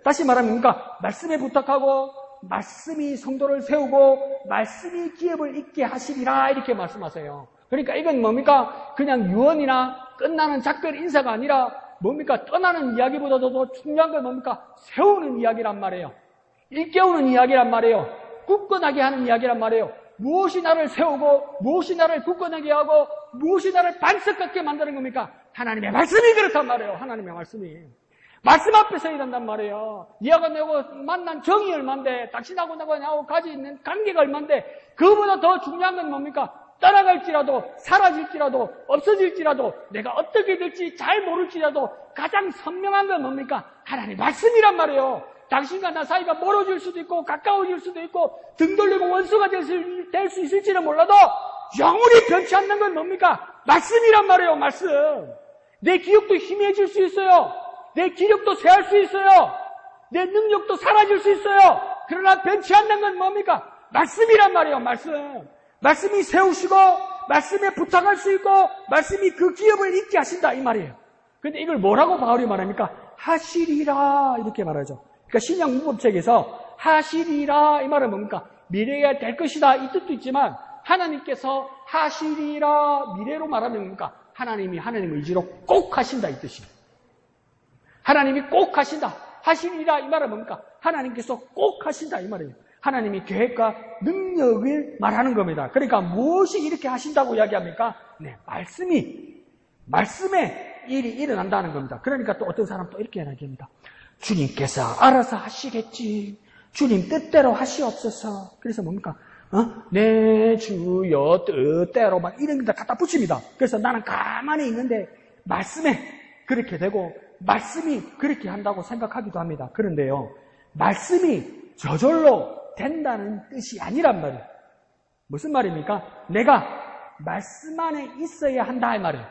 다시 말하면 뭡니까? 말씀에 부탁하고 말씀이 성도를 세우고 말씀이 기업을 있게 하시리라 이렇게 말씀하세요. 그러니까 이건 뭡니까? 그냥 유언이나 끝나는 작별 인사가 아니라 뭡니까? 떠나는 이야기보다도 더 중요한 건 뭡니까? 세우는 이야기란 말이에요. 일깨우는 이야기란 말이에요. 굳건하게 하는 이야기란 말이에요. 무엇이 나를 세우고 무엇이 나를 굳건하게 하고 무엇이 나를 반석 같게 만드는 겁니까? 하나님의 말씀이 그렇단 말이에요. 하나님의 말씀이. 말씀 앞에 서야 된단 말이에요. 니하고 내고 만난 정이 얼만데 당신하고 나하고 가지고 있는 관계가 얼만데 그거보다 더 중요한 건 뭡니까? 떠나갈지라도, 사라질지라도, 없어질지라도, 내가 어떻게 될지 잘 모를지라도 가장 선명한 건 뭡니까? 하나님의 말씀이란 말이에요. 당신과 나 사이가 멀어질 수도 있고 가까워질 수도 있고 등 돌리고 원수가 될 수 있을지는 몰라도 영원히 변치 않는 건 뭡니까? 말씀이란 말이에요. 말씀. 내 기억도 희미해질 수 있어요. 내 기력도 쇠할 수 있어요. 내 능력도 사라질 수 있어요. 그러나 변치 않는 건 뭡니까? 말씀이란 말이에요. 말씀. 말씀이 세우시고 말씀에 부탁할 수 있고 말씀이 그 기업을 잊게 하신다 이 말이에요. 근데 이걸 뭐라고 바울이 말합니까? 하시리라 이렇게 말하죠. 그러니까 신약 문법책에서 하시리라 이 말은 뭡니까? 미래에 될 것이다 이 뜻도 있지만 하나님께서 하시리라 미래로 말하면 뭡니까? 하나님이 하나님의 의지로 꼭 하신다 이 뜻이에요. 하나님이 꼭 하신다. 하시리라 이 말은 뭡니까? 하나님께서 꼭 하신다 이 말이에요. 하나님이 계획과 능력을 말하는 겁니다. 그러니까 무엇이 이렇게 하신다고 이야기합니까? 네, 말씀에 일이 일어난다는 겁니다. 그러니까 또 어떤 사람 또 이렇게 이야기합니다. 주님께서 알아서 하시겠지. 주님 뜻대로 하시옵소서. 그래서 뭡니까? 내 주여 뜻대로 막 이런 거 갖다 붙입니다. 그래서 나는 가만히 있는데 말씀에 그렇게 되고 말씀이 그렇게 한다고 생각하기도 합니다. 그런데요, 말씀이 저절로 된다는 뜻이 아니란 말이에요. 무슨 말입니까? 내가 말씀 안에 있어야 한다 이 말이에요.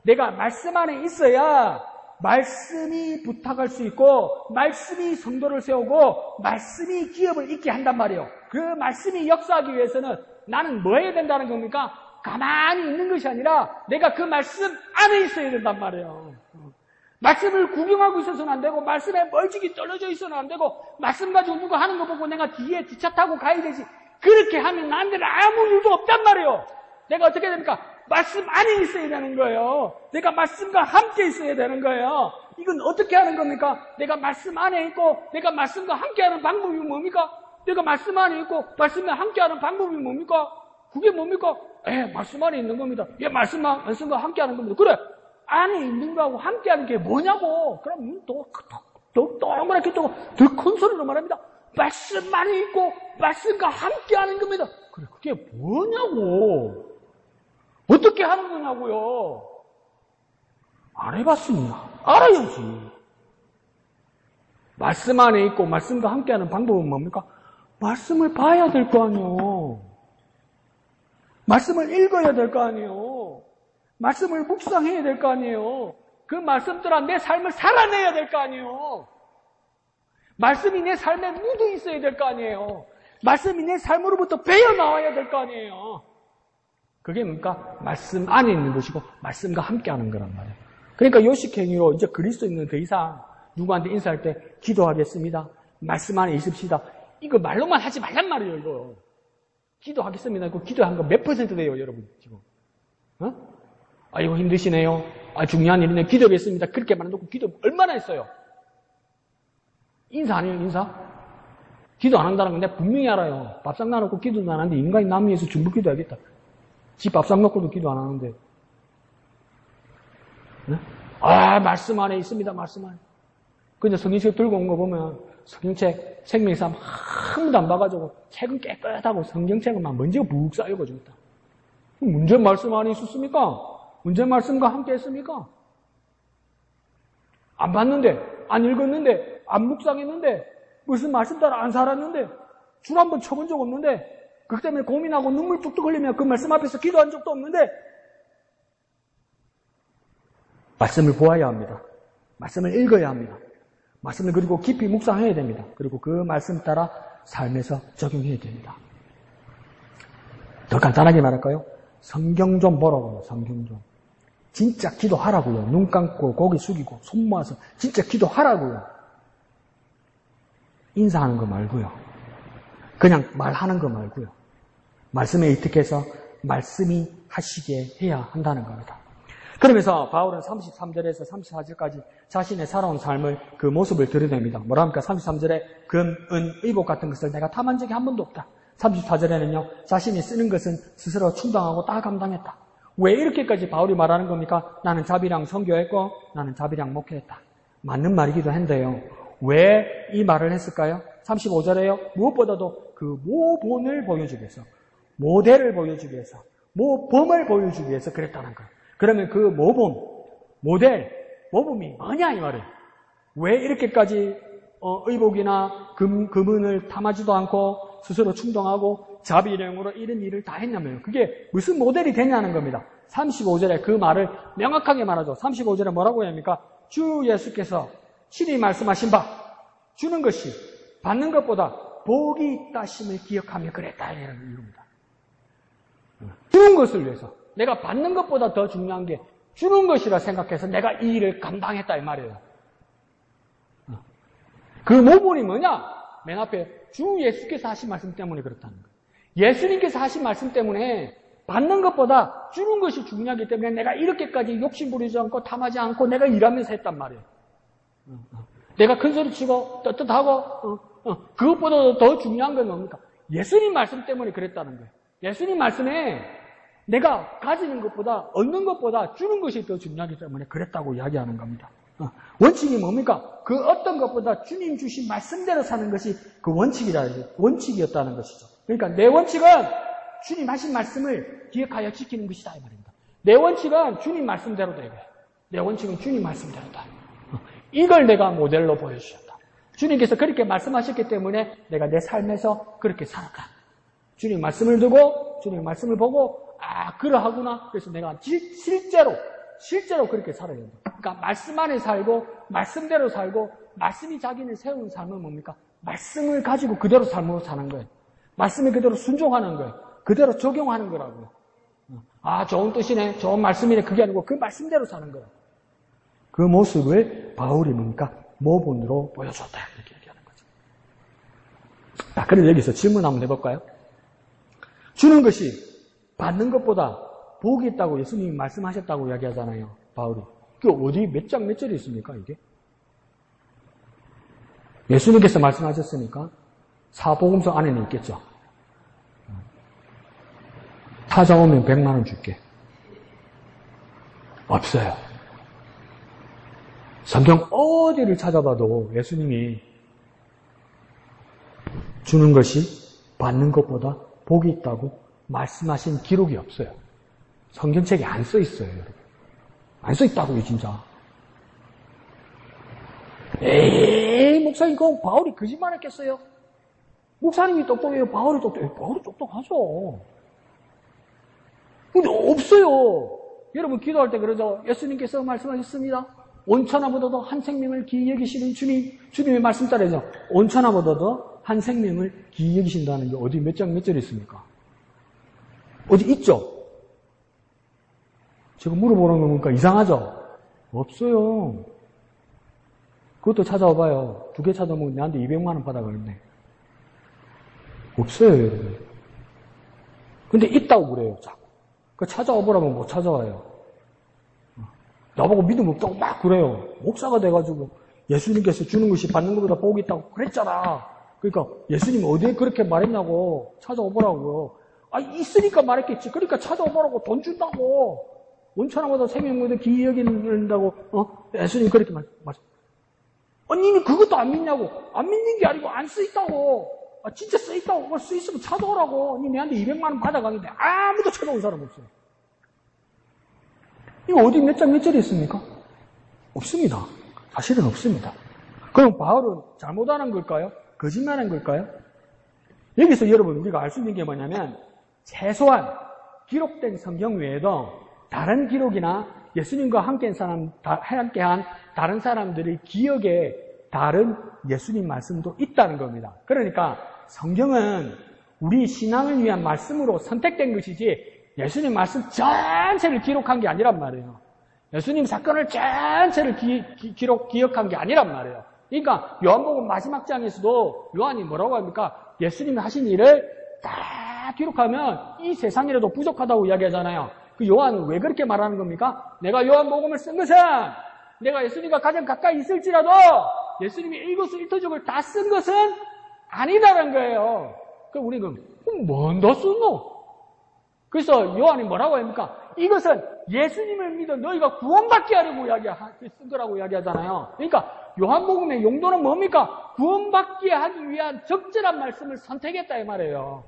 내가 말씀 안에 있어야 말씀이 부탁할 수 있고 말씀이 성도를 세우고 말씀이 기업을 잇게 한단 말이에요. 그 말씀이 역사하기 위해서는 나는 뭐 해야 된다는 겁니까? 가만히 있는 것이 아니라 내가 그 말씀 안에 있어야 된단 말이에요. 말씀을 구경하고 있어서는 안 되고 말씀에 멀찍이 떨어져 있어서는 안 되고 말씀 가지고 누가 하는 거 보고 내가 뒤에 뒷차 타고 가야 되지. 그렇게 하면 나한테는 아무 일도 없단 말이에요. 내가 어떻게 됩니까? 말씀 안에 있어야 되는 거예요. 내가 말씀과 함께 있어야 되는 거예요. 이건 어떻게 하는 겁니까? 내가 말씀 안에 있고 내가 말씀과 함께하는 방법이 뭡니까? 내가 말씀 안에 있고 말씀과 함께하는 방법이 뭡니까? 그게 뭡니까? 말씀 안에 있는 겁니다. 말씀과 함께하는 겁니다. 그래, 안에 있는 거하고 함께하는 게 뭐냐고. 그럼 동그랗게 더 큰 소리로 말합니다. 말씀 안에 있고 말씀과 함께하는 겁니다. 그래, 그게 뭐냐고. 어떻게 하는 거냐고요. 안 해봤습니다. 알아야지. 말씀 안에 있고 말씀과 함께하는 방법은 뭡니까? 말씀을 봐야 될 거 아니에요. 말씀을 읽어야 될 거 아니에요. 말씀을 묵상해야 될 거 아니에요. 그 말씀 따라 내 삶을 살아내야 될 거 아니에요. 말씀이 내 삶에 묻어 있어야 될 거 아니에요. 말씀이 내 삶으로부터 배어나와야 될 거 아니에요. 그게 뭡니까? 말씀 안에 있는 것이고 말씀과 함께하는 거란 말이에요. 그러니까 요식행위로 이제 그리스도인은 더 이상 누구한테 인사할 때 기도하겠습니다. 말씀 안에 있읍시다. 이거 말로만 하지 말란 말이에요. 이거 기도하겠습니다. 이거 기도한 거 몇 % 돼요, 여러분 지금? 이거 힘드시네요. 중요한 일이네요. 기도하겠습니다. 그렇게 말해놓고 기도 얼마나 했어요? 인사 아니에요, 인사? 기도 안 한다는 건 내가 분명히 알아요. 밥상 놔놓고 기도도 안 하는데 인간이 남 위해서 중보 기도하겠다. 집 밥상 놓고도 기도 안 하는데. 네? 말씀 안에 있습니다. 말씀 안에. 근데 성경책 들고 온 거 보면 성경책, 생명상 한 번도 안 봐가지고 책은 깨끗하고 성경책은 막 먼지가 푹 쌓여가지고 있다. 문제 말씀 안에 있었습니까? 문제 말씀과 함께 했습니까? 안 봤는데, 안 읽었는데, 안 묵상했는데, 무슨 말씀 따라 안 살았는데, 줄 한 번 쳐본 적 없는데, 그것 때문에 고민하고 눈물 뚝뚝 흘리며 그 말씀 앞에서 기도한 적도 없는데, 말씀을 보아야 합니다. 말씀을 읽어야 합니다. 말씀을 그리고 깊이 묵상해야 됩니다. 그리고 그 말씀 따라 삶에서 적용해야 됩니다. 더 간단하게 말할까요? 성경 좀 보라고요. 성경 좀. 진짜 기도하라고요. 눈 감고 고개 숙이고 손 모아서 진짜 기도하라고요. 인사하는 거 말고요. 그냥 말하는 거 말고요. 말씀에 이특해서 말씀이 하시게 해야 한다는 겁니다. 그러면서 바울은 33절에서 34절까지 자신의 살아온 삶을 그 모습을 드러냅니다. 뭐라 합니까? 33절에 금, 은, 의복 같은 것을 내가 탐한 적이 한 번도 없다. 34절에는요. 자신이 쓰는 것은 스스로 충당하고 다 감당했다. 왜 이렇게까지 바울이 말하는 겁니까? 나는 자비랑 선교했고 나는 자비랑 목회했다. 맞는 말이기도 한데요. 왜 이 말을 했을까요? 35절에요. 무엇보다도 그 모본을 보여주기 위해서, 모델을 보여주기 위해서, 모범을 보여주기 위해서 그랬다는 거예요. 그러면 그 모범이 뭐냐 이 말이에요. 왜 이렇게까지 의복이나 금은을 탐하지도 않고 스스로 충동하고 자비령으로 이런 일을 다 했냐면요. 그게 무슨 모델이 되냐는 겁니다. 35절에 그 말을 명확하게 말하죠. 35절에 뭐라고 해야 합니까? 주 예수께서 친히 말씀하신 바 주는 것이 받는 것보다 복이 있다심을 기억하며 그랬다 이런 이유입니다. 주는 것을 위해서 내가 받는 것보다 더 중요한 게 주는 것이라 생각해서 내가 이 일을 감당했다 이 말이에요. 그 모본이 뭐냐? 맨 앞에 주 예수께서 하신 말씀 때문에 그렇다는 거예요. 예수님께서 하신 말씀 때문에 받는 것보다 주는 것이 중요하기 때문에 내가 이렇게까지 욕심 부리지 않고 탐하지 않고 내가 일하면서 했단 말이에요. 내가 큰 소리 치고 떳떳하고 그것보다 더 중요한 건 뭡니까? 예수님 말씀 때문에 그랬다는 거예요. 예수님 말씀에 내가 가지는 것보다 얻는 것보다 주는 것이 더 중요하기 때문에 그랬다고 이야기하는 겁니다. 원칙이 뭡니까? 그 어떤 것보다 주님 주신 말씀대로 사는 것이 그 원칙이었다는 것이죠. 그러니까 내 원칙은 주님 하신 말씀을 기억하여 지키는 것이다 이 말입니다. 내 원칙은 주님 말씀대로 되게. 내 원칙은 주님 말씀대로다. 이걸 내가 모델로 보여주셨다. 주님께서 그렇게 말씀하셨기 때문에 내가 내 삶에서 그렇게 살았다. 주님 말씀을 두고 주님 말씀을 보고 그러하구나. 그래서 내가 실제로 그렇게 살아야 된다. 그러니까 말씀 안에 살고 말씀대로 살고 말씀이 자기는 세운 삶은 뭡니까? 말씀을 가지고 그대로 삶으로 사는 거예요. 말씀에 그대로 순종하는 거예요. 그대로 적용하는 거라고요. 좋은 뜻이네. 좋은 말씀이네. 그게 아니고 그 말씀대로 사는 거예요. 그 모습을 바울이 뭡니까? 모본으로 보여줬다. 이렇게 얘기하는 거죠. 그럼 여기서 질문 한번 해볼까요? 주는 것이 받는 것보다 복이 있다고 예수님이 말씀하셨다고 이야기하잖아요. 바울이. 그 어디 몇 장 몇 절이 있습니까? 이게? 예수님께서 말씀하셨으니까 사복음서 안에는 있겠죠. 찾아오면 100만 원 줄게. 없어요. 성경 어디를 찾아봐도 예수님이 주는 것이 받는 것보다 복이 있다고 말씀하신 기록이 없어요. 성경책에 안 써 있어요, 여러분. 안 써 있다고요, 진짜. 목사님, 그럼 바울이 거짓말 했겠어요? 목사님이 똑똑해요, 바울이 똑똑해요. 바울이 똑똑하죠. 근데 없어요. 여러분 기도할 때 그러죠. 예수님께서 말씀하셨습니다. 온천하보다도 한 생명을 귀히 여기시는 주님의 말씀 따라서 온천하보다도 한 생명을 귀히 여기신다는 게 어디 몇 장 몇 절이 있습니까? 어디 있죠? 지금 물어보는 겁니까? 이상하죠? 없어요. 그것도 찾아와봐요. 2개 찾아보면 내한테 200만 원 받아가겠네. 없어요, 여러분. 근데 있다고 그래요, 자꾸. 그 찾아와보라면 못 찾아와요. 나보고 믿음 없다고 막 그래요. 목사가 돼가지고 예수님께서 주는 것이 받는 것보다 복이 있다고 그랬잖아. 그러니까 예수님이 어디에 그렇게 말했냐고 찾아오보라고요. 있으니까 말했겠지. 그러니까 찾아오보라고 돈 준다고. 온천하보다 생명보다 귀히 여긴다고 예수님이 그렇게 말씀. 니는 그것도 안 믿냐고. 안 믿는 게 아니고 안 쓰있다고. 진짜 쓰있다고. 그걸 쓰있으면 찾아오라고. 니 내한테 200만 원 받아가는데 아무도 찾아온 사람 없어요. 이거 어디 몇 장 몇 절이 있습니까? 없습니다. 사실은 없습니다. 그럼 바울은 잘못하는 걸까요? 거짓말한 걸까요? 여기서 여러분 우리가 알 수 있는 게 뭐냐면 최소한 기록된 성경 외에도 다른 기록이나 예수님과 함께한 다른 사람들의 기억에 다른 예수님 말씀도 있다는 겁니다. 그러니까 성경은 우리 신앙을 위한 말씀으로 선택된 것이지 예수님 말씀 전체를 기록한 게 아니란 말이에요. 예수님 사건을 전체를 기억한 게 아니란 말이에요. 그러니까 요한복음 마지막 장에서도 요한이 뭐라고 합니까? 예수님이 하신 일을 다 기록하면 이 세상이라도 부족하다고 이야기하잖아요. 그 요한은 왜 그렇게 말하는 겁니까? 내가 요한복음을 쓴 것은 내가 예수님과 가장 가까이 있을지라도 예수님이 일거수일투족을 다 쓴 것은 아니다라는 거예요. 그럼 우리는 뭔 더 쓰노? 그래서 요한이 뭐라고 합니까? 이것은 예수님을 믿어 너희가 구원받게 하려고 쓴 거라고 이야기하잖아요. 그러니까 요한복음의 용도는 뭡니까? 구원받게 하기 위한 적절한 말씀을 선택했다 이 말이에요.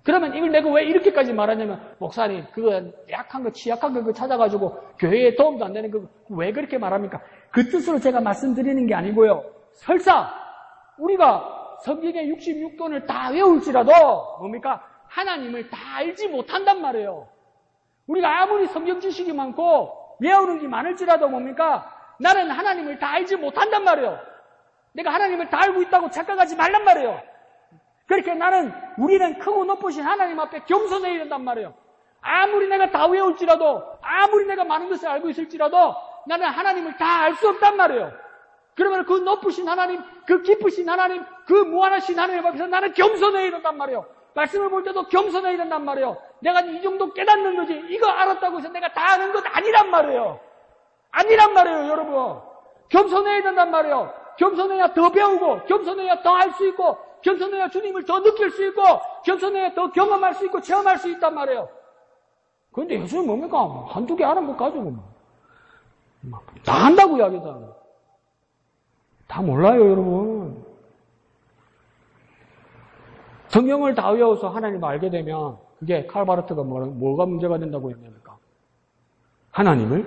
그러면 이걸 내가 왜 이렇게까지 말하냐면, 목사님, 그거 약한 거, 취약한 거 찾아가지고 교회에 도움도 안 되는 거 왜 그렇게 말합니까? 그 뜻으로 제가 말씀드리는 게 아니고요. 설사 우리가 성경의 66권을 다 외울지라도 뭡니까? 하나님을 다 알지 못한단 말이에요. 우리가 아무리 성경 지식이 많고 외우는 게 많을지라도 뭡니까? 나는 하나님을 다 알지 못한단 말이에요. 내가 하나님을 다 알고 있다고 착각하지 말란 말이에요. 그렇게 우리는 크고 높으신 하나님 앞에 겸손해야 된단 말이에요. 아무리 내가 다 외울지라도, 아무리 내가 많은 것을 알고 있을지라도 나는 하나님을 다 알 수 없단 말이에요. 그러면 그 높으신 하나님, 그 깊으신 하나님, 그 무한하신 하나님 앞에서 나는 겸손해야 된단 말이에요. 말씀을 볼 때도 겸손해야 된단 말이에요. 내가 이 정도 깨닫는 거지, 이거 알았다고 해서 내가 다 아는 건 아니란 말이에요. 아니란 말이에요, 여러분. 겸손해야 된단 말이에요. 겸손해야 더 배우고, 겸손해야 더 알 수 있고, 겸손해야 주님을 더 느낄 수 있고, 겸손해야 더 경험할 수 있고, 체험할 수 있단 말이에요. 그런데 예수는 뭡니까? 한두 개 아는 것 가지고 다 한다고 이야기하잖아요. 다 몰라요, 여러분. 성경을 다 외워서 하나님을 알게 되면 그게 칼바르트가 뭐가 문제가 된다고 얘기합니까? 하나님을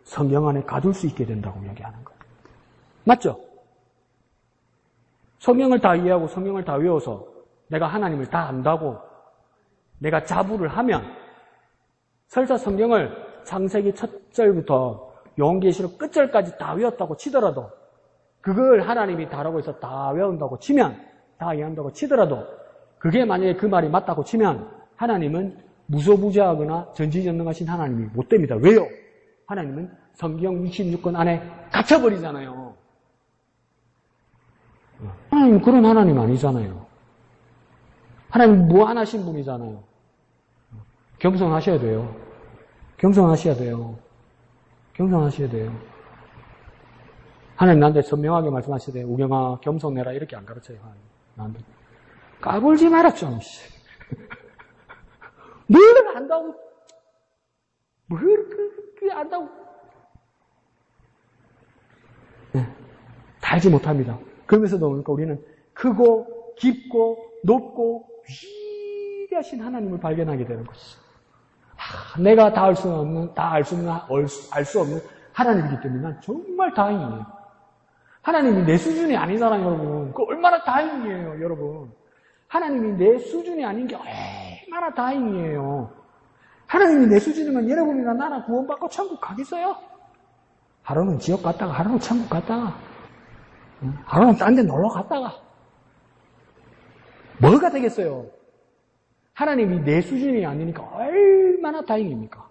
성경 안에 가둘 수 있게 된다고 이야기하는 거예요. 맞죠? 성경을 다 이해하고 성경을 다 외워서 내가 하나님을 다 안다고 내가 자부를 하면 설사 성경을 창세기 1절부터 요한계시록 끝절까지 다 외웠다고 치더라도 그걸 하나님이 다라고 해서 다 외운다고 치면 다 이해한다고 치더라도 그게 만약에 그 말이 맞다고 치면 하나님은 무소부재하거나 전지전능하신 하나님이 못 됩니다. 왜요? 하나님은 성경 66권 안에 갇혀버리잖아요. 하나님 그런 하나님 아니잖아요. 하나님 무한하신 분이잖아요. 겸손하셔야 돼요. 겸손하셔야 돼요. 겸손하셔야 돼요. 하나님 나한테 선명하게 말씀하셔야 돼요. 우경아 겸손해라 이렇게 안 가르쳐요. 하나님 나한테. 까불지 마라 좀. 뭘 안다고. 뭘 그렇게 안다고. 네, 다 알지 못합니다. 그러면서도 뭡니까? 우리는 크고 깊고 높고 위대하신 하나님을 발견하게 되는 것이죠. 내가 다 알 수 없는 하나님이기 때문에 난 정말 다행이에요. 하나님이 내 수준이 아니잖아요, 여러분. 그 얼마나 다행이에요, 여러분. 하나님이 내 수준이 아닌 게 얼마나 다행이에요. 하나님이 내 수준이면 여러분이나 나나 구원받고 천국 가겠어요? 하루는 지옥 갔다가, 하루는 천국 갔다가, 하루는 딴 데 놀러 갔다가. 뭐가 되겠어요? 하나님이 내 수준이 아니니까 얼마나 다행입니까?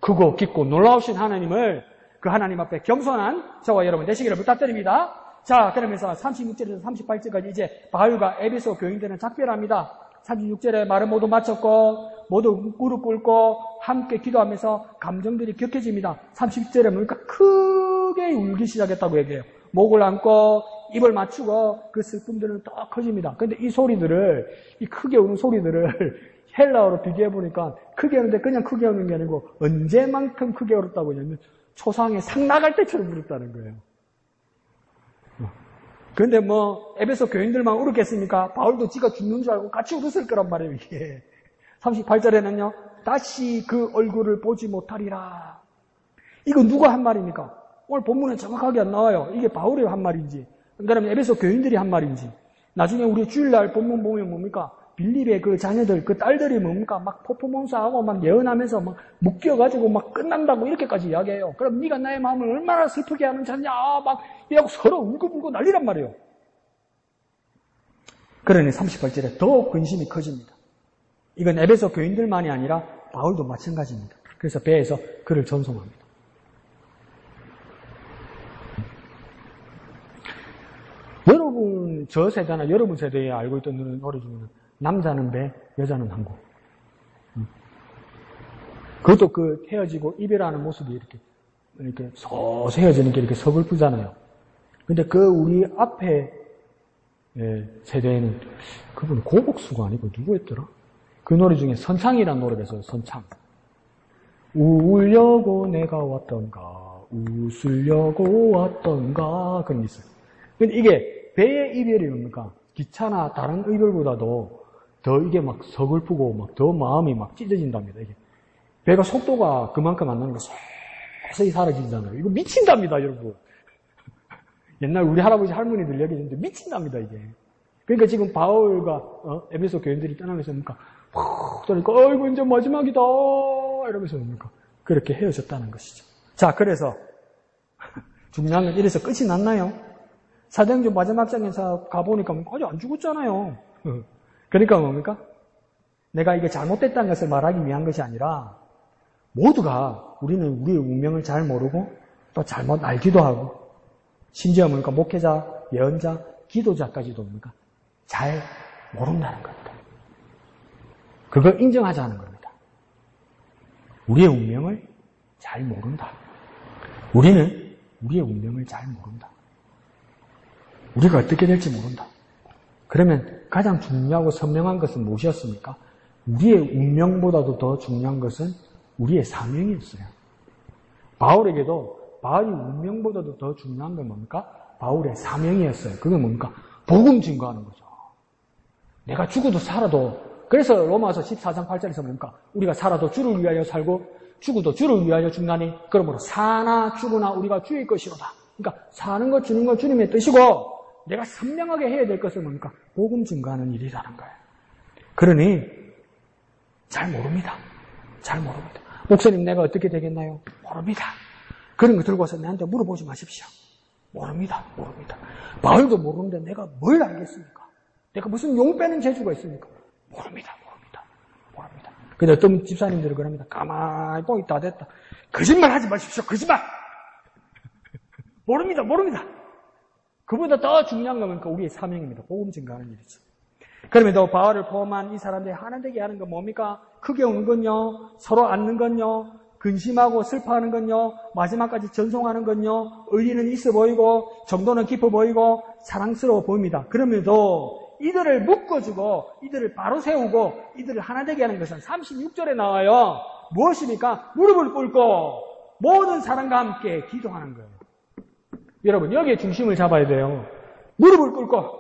크고 깊고 놀라우신 하나님을 그 하나님 앞에 겸손한 저와 여러분 되시기를 부탁드립니다. 자, 그러면서 36절에서 38절까지 이제 바울과 에베소 교인들은 작별합니다. 36절에 말을 모두 마쳤고 모두 무릎 꿇고 함께 기도하면서 감정들이 격해집니다. 30절에 뭡니까? 크게 울기 시작했다고 얘기해요. 목을 안고 입을 맞추고 그 슬픔들은 더 커집니다. 그런데 이 소리들을, 이 크게 우는 소리들을 헬라어로 비교해보니까 크게 우는데 그냥 크게 우는 게 아니고 언제만큼 크게 울었다고 하냐면 초상에 상 나갈 때처럼 울었다는 거예요. 그런데 에베소 교인들만 울었겠습니까? 바울도 지가 죽는 줄 알고 같이 울었을 거란 말이에요, 이게. 38절에는요, 다시 그 얼굴을 보지 못하리라. 이거 누가 한 말입니까? 오늘 본문에 정확하게 안 나와요. 이게 바울이 한 말인지, 그다음에 에베소 교인들이 한 말인지. 나중에 우리 주일날 본문 보면 뭡니까? 빌립의 그 자녀들, 그 딸들이 뭡니까? 막 퍼포먼스하고 막 예언하면서 막 묶여가지고 막 끝난다고 이렇게까지 이야기해요. 그럼 네가 나의 마음을 얼마나 슬프게 하는 자냐? 막 이러고 서로 울고불고 난리란 말이에요. 그러니 38절에 더 근심이 커집니다. 이건 에베소 교인들만이 아니라 바울도 마찬가지입니다. 그래서 배에서 그를 전송합니다. 여러분, 저 세대나 여러분 세대에 알고 있던 노래 중에는 남자는 배, 여자는 항구. 그것도 그 헤어지고 이별하는 모습이 이렇게 서서 헤어지는 게 이렇게 서글프잖아요. 근데 그 우리 앞에 세대에는 그분 고복수가 아니고 누구였더라? 그 노래 중에 선창이라는 노래가 있어요, 선창. 울려고 내가 왔던가, 웃으려고 왔던가, 그런 게 있어요. 근데 이게 배의 이별이 뭡니까? 기차나 다른 이별보다도 더 이게 막 서글프고 막 더 마음이 막 찢어진답니다. 이게 배가 속도가 그만큼 안 나는 거 서서히 사라지잖아요. 이거 미친답니다, 여러분. 옛날 우리 할아버지 할머니들 얘기했는데 미친답니다, 이게. 그러니까 지금 바울과 에베소 교인들이 떠나면서 뭡니까? 그러니까 어이구 이제 마지막이다 이러면서 뭡니까? 그렇게 헤어졌다는 것이죠. 자, 그래서 중요한 건 이래서 끝이 났나요? 사도행전 마지막 장에서 가보니까 아직 안 죽었잖아요. 그러니까 뭡니까? 내가 이게 잘못됐다는 것을 말하기 위한 것이 아니라 모두가 우리는 우리의 운명을 잘 모르고 또 잘못 알기도 하고 심지어 뭡니까? 목회자, 예언자, 기도자까지도 뭡니까? 잘 모른다는 겁니다. 그걸 인정하자는 겁니다. 우리의 운명을 잘 모른다. 우리는 우리의 운명을 잘 모른다. 우리가 어떻게 될지 모른다. 그러면 가장 중요하고 선명한 것은 무엇이었습니까? 우리의 운명보다도 더 중요한 것은 우리의 사명이었어요. 바울에게도 바울의 운명보다도 더 중요한 건 뭡니까? 바울의 사명이었어요. 그게 뭡니까? 복음 증거하는 거죠. 내가 죽어도 살아도 그래서 로마서 14장 8절에서 뭡니까? 우리가 살아도 주를 위하여 살고 죽어도 주를 위하여 죽나니 그러므로 사나 죽으나 우리가 주의 것이로다. 그러니까 사는 것 주는 것 주님의 뜻이고 내가 선명하게 해야 될 것은 뭡니까? 복음 증거하는 일이라는 거예요. 그러니 잘 모릅니다. 잘 모릅니다. 목사님 내가 어떻게 되겠나요? 모릅니다. 그런 거 들고 와서 나한테 물어보지 마십시오. 모릅니다. 모릅니다. 바울도 모르는데 내가 뭘 알겠습니까? 내가 무슨 용 빼는 재주가 있습니까? 모릅니다. 모릅니다. 모릅니다. 근데 어떤 집사님들은 그럽니다. 가만히 뽕이 다 됐다. 거짓말 하지 마십시오. 거짓말! 모릅니다. 모릅니다. 그보다 더 중요한 건 뭡니까? 우리의 사명입니다. 복음 증거하는 일이죠. 그럼에도 바울을 포함한 이 사람들이 하나 되게 하는 건 뭡니까? 크게 우는 건요, 서로 앉는 건요, 근심하고 슬퍼하는 건요, 마지막까지 전송하는 건요, 의리는 있어 보이고 정도는 깊어 보이고 사랑스러워 보입니다. 그럼에도 이들을 묶어주고 이들을 바로 세우고 이들을 하나 되게 하는 것은 36절에 나와요. 무엇입니까? 무릎을 꿇고 모든 사람과 함께 기도하는 거예요. 여러분 여기에 중심을 잡아야 돼요. 무릎을 꿇고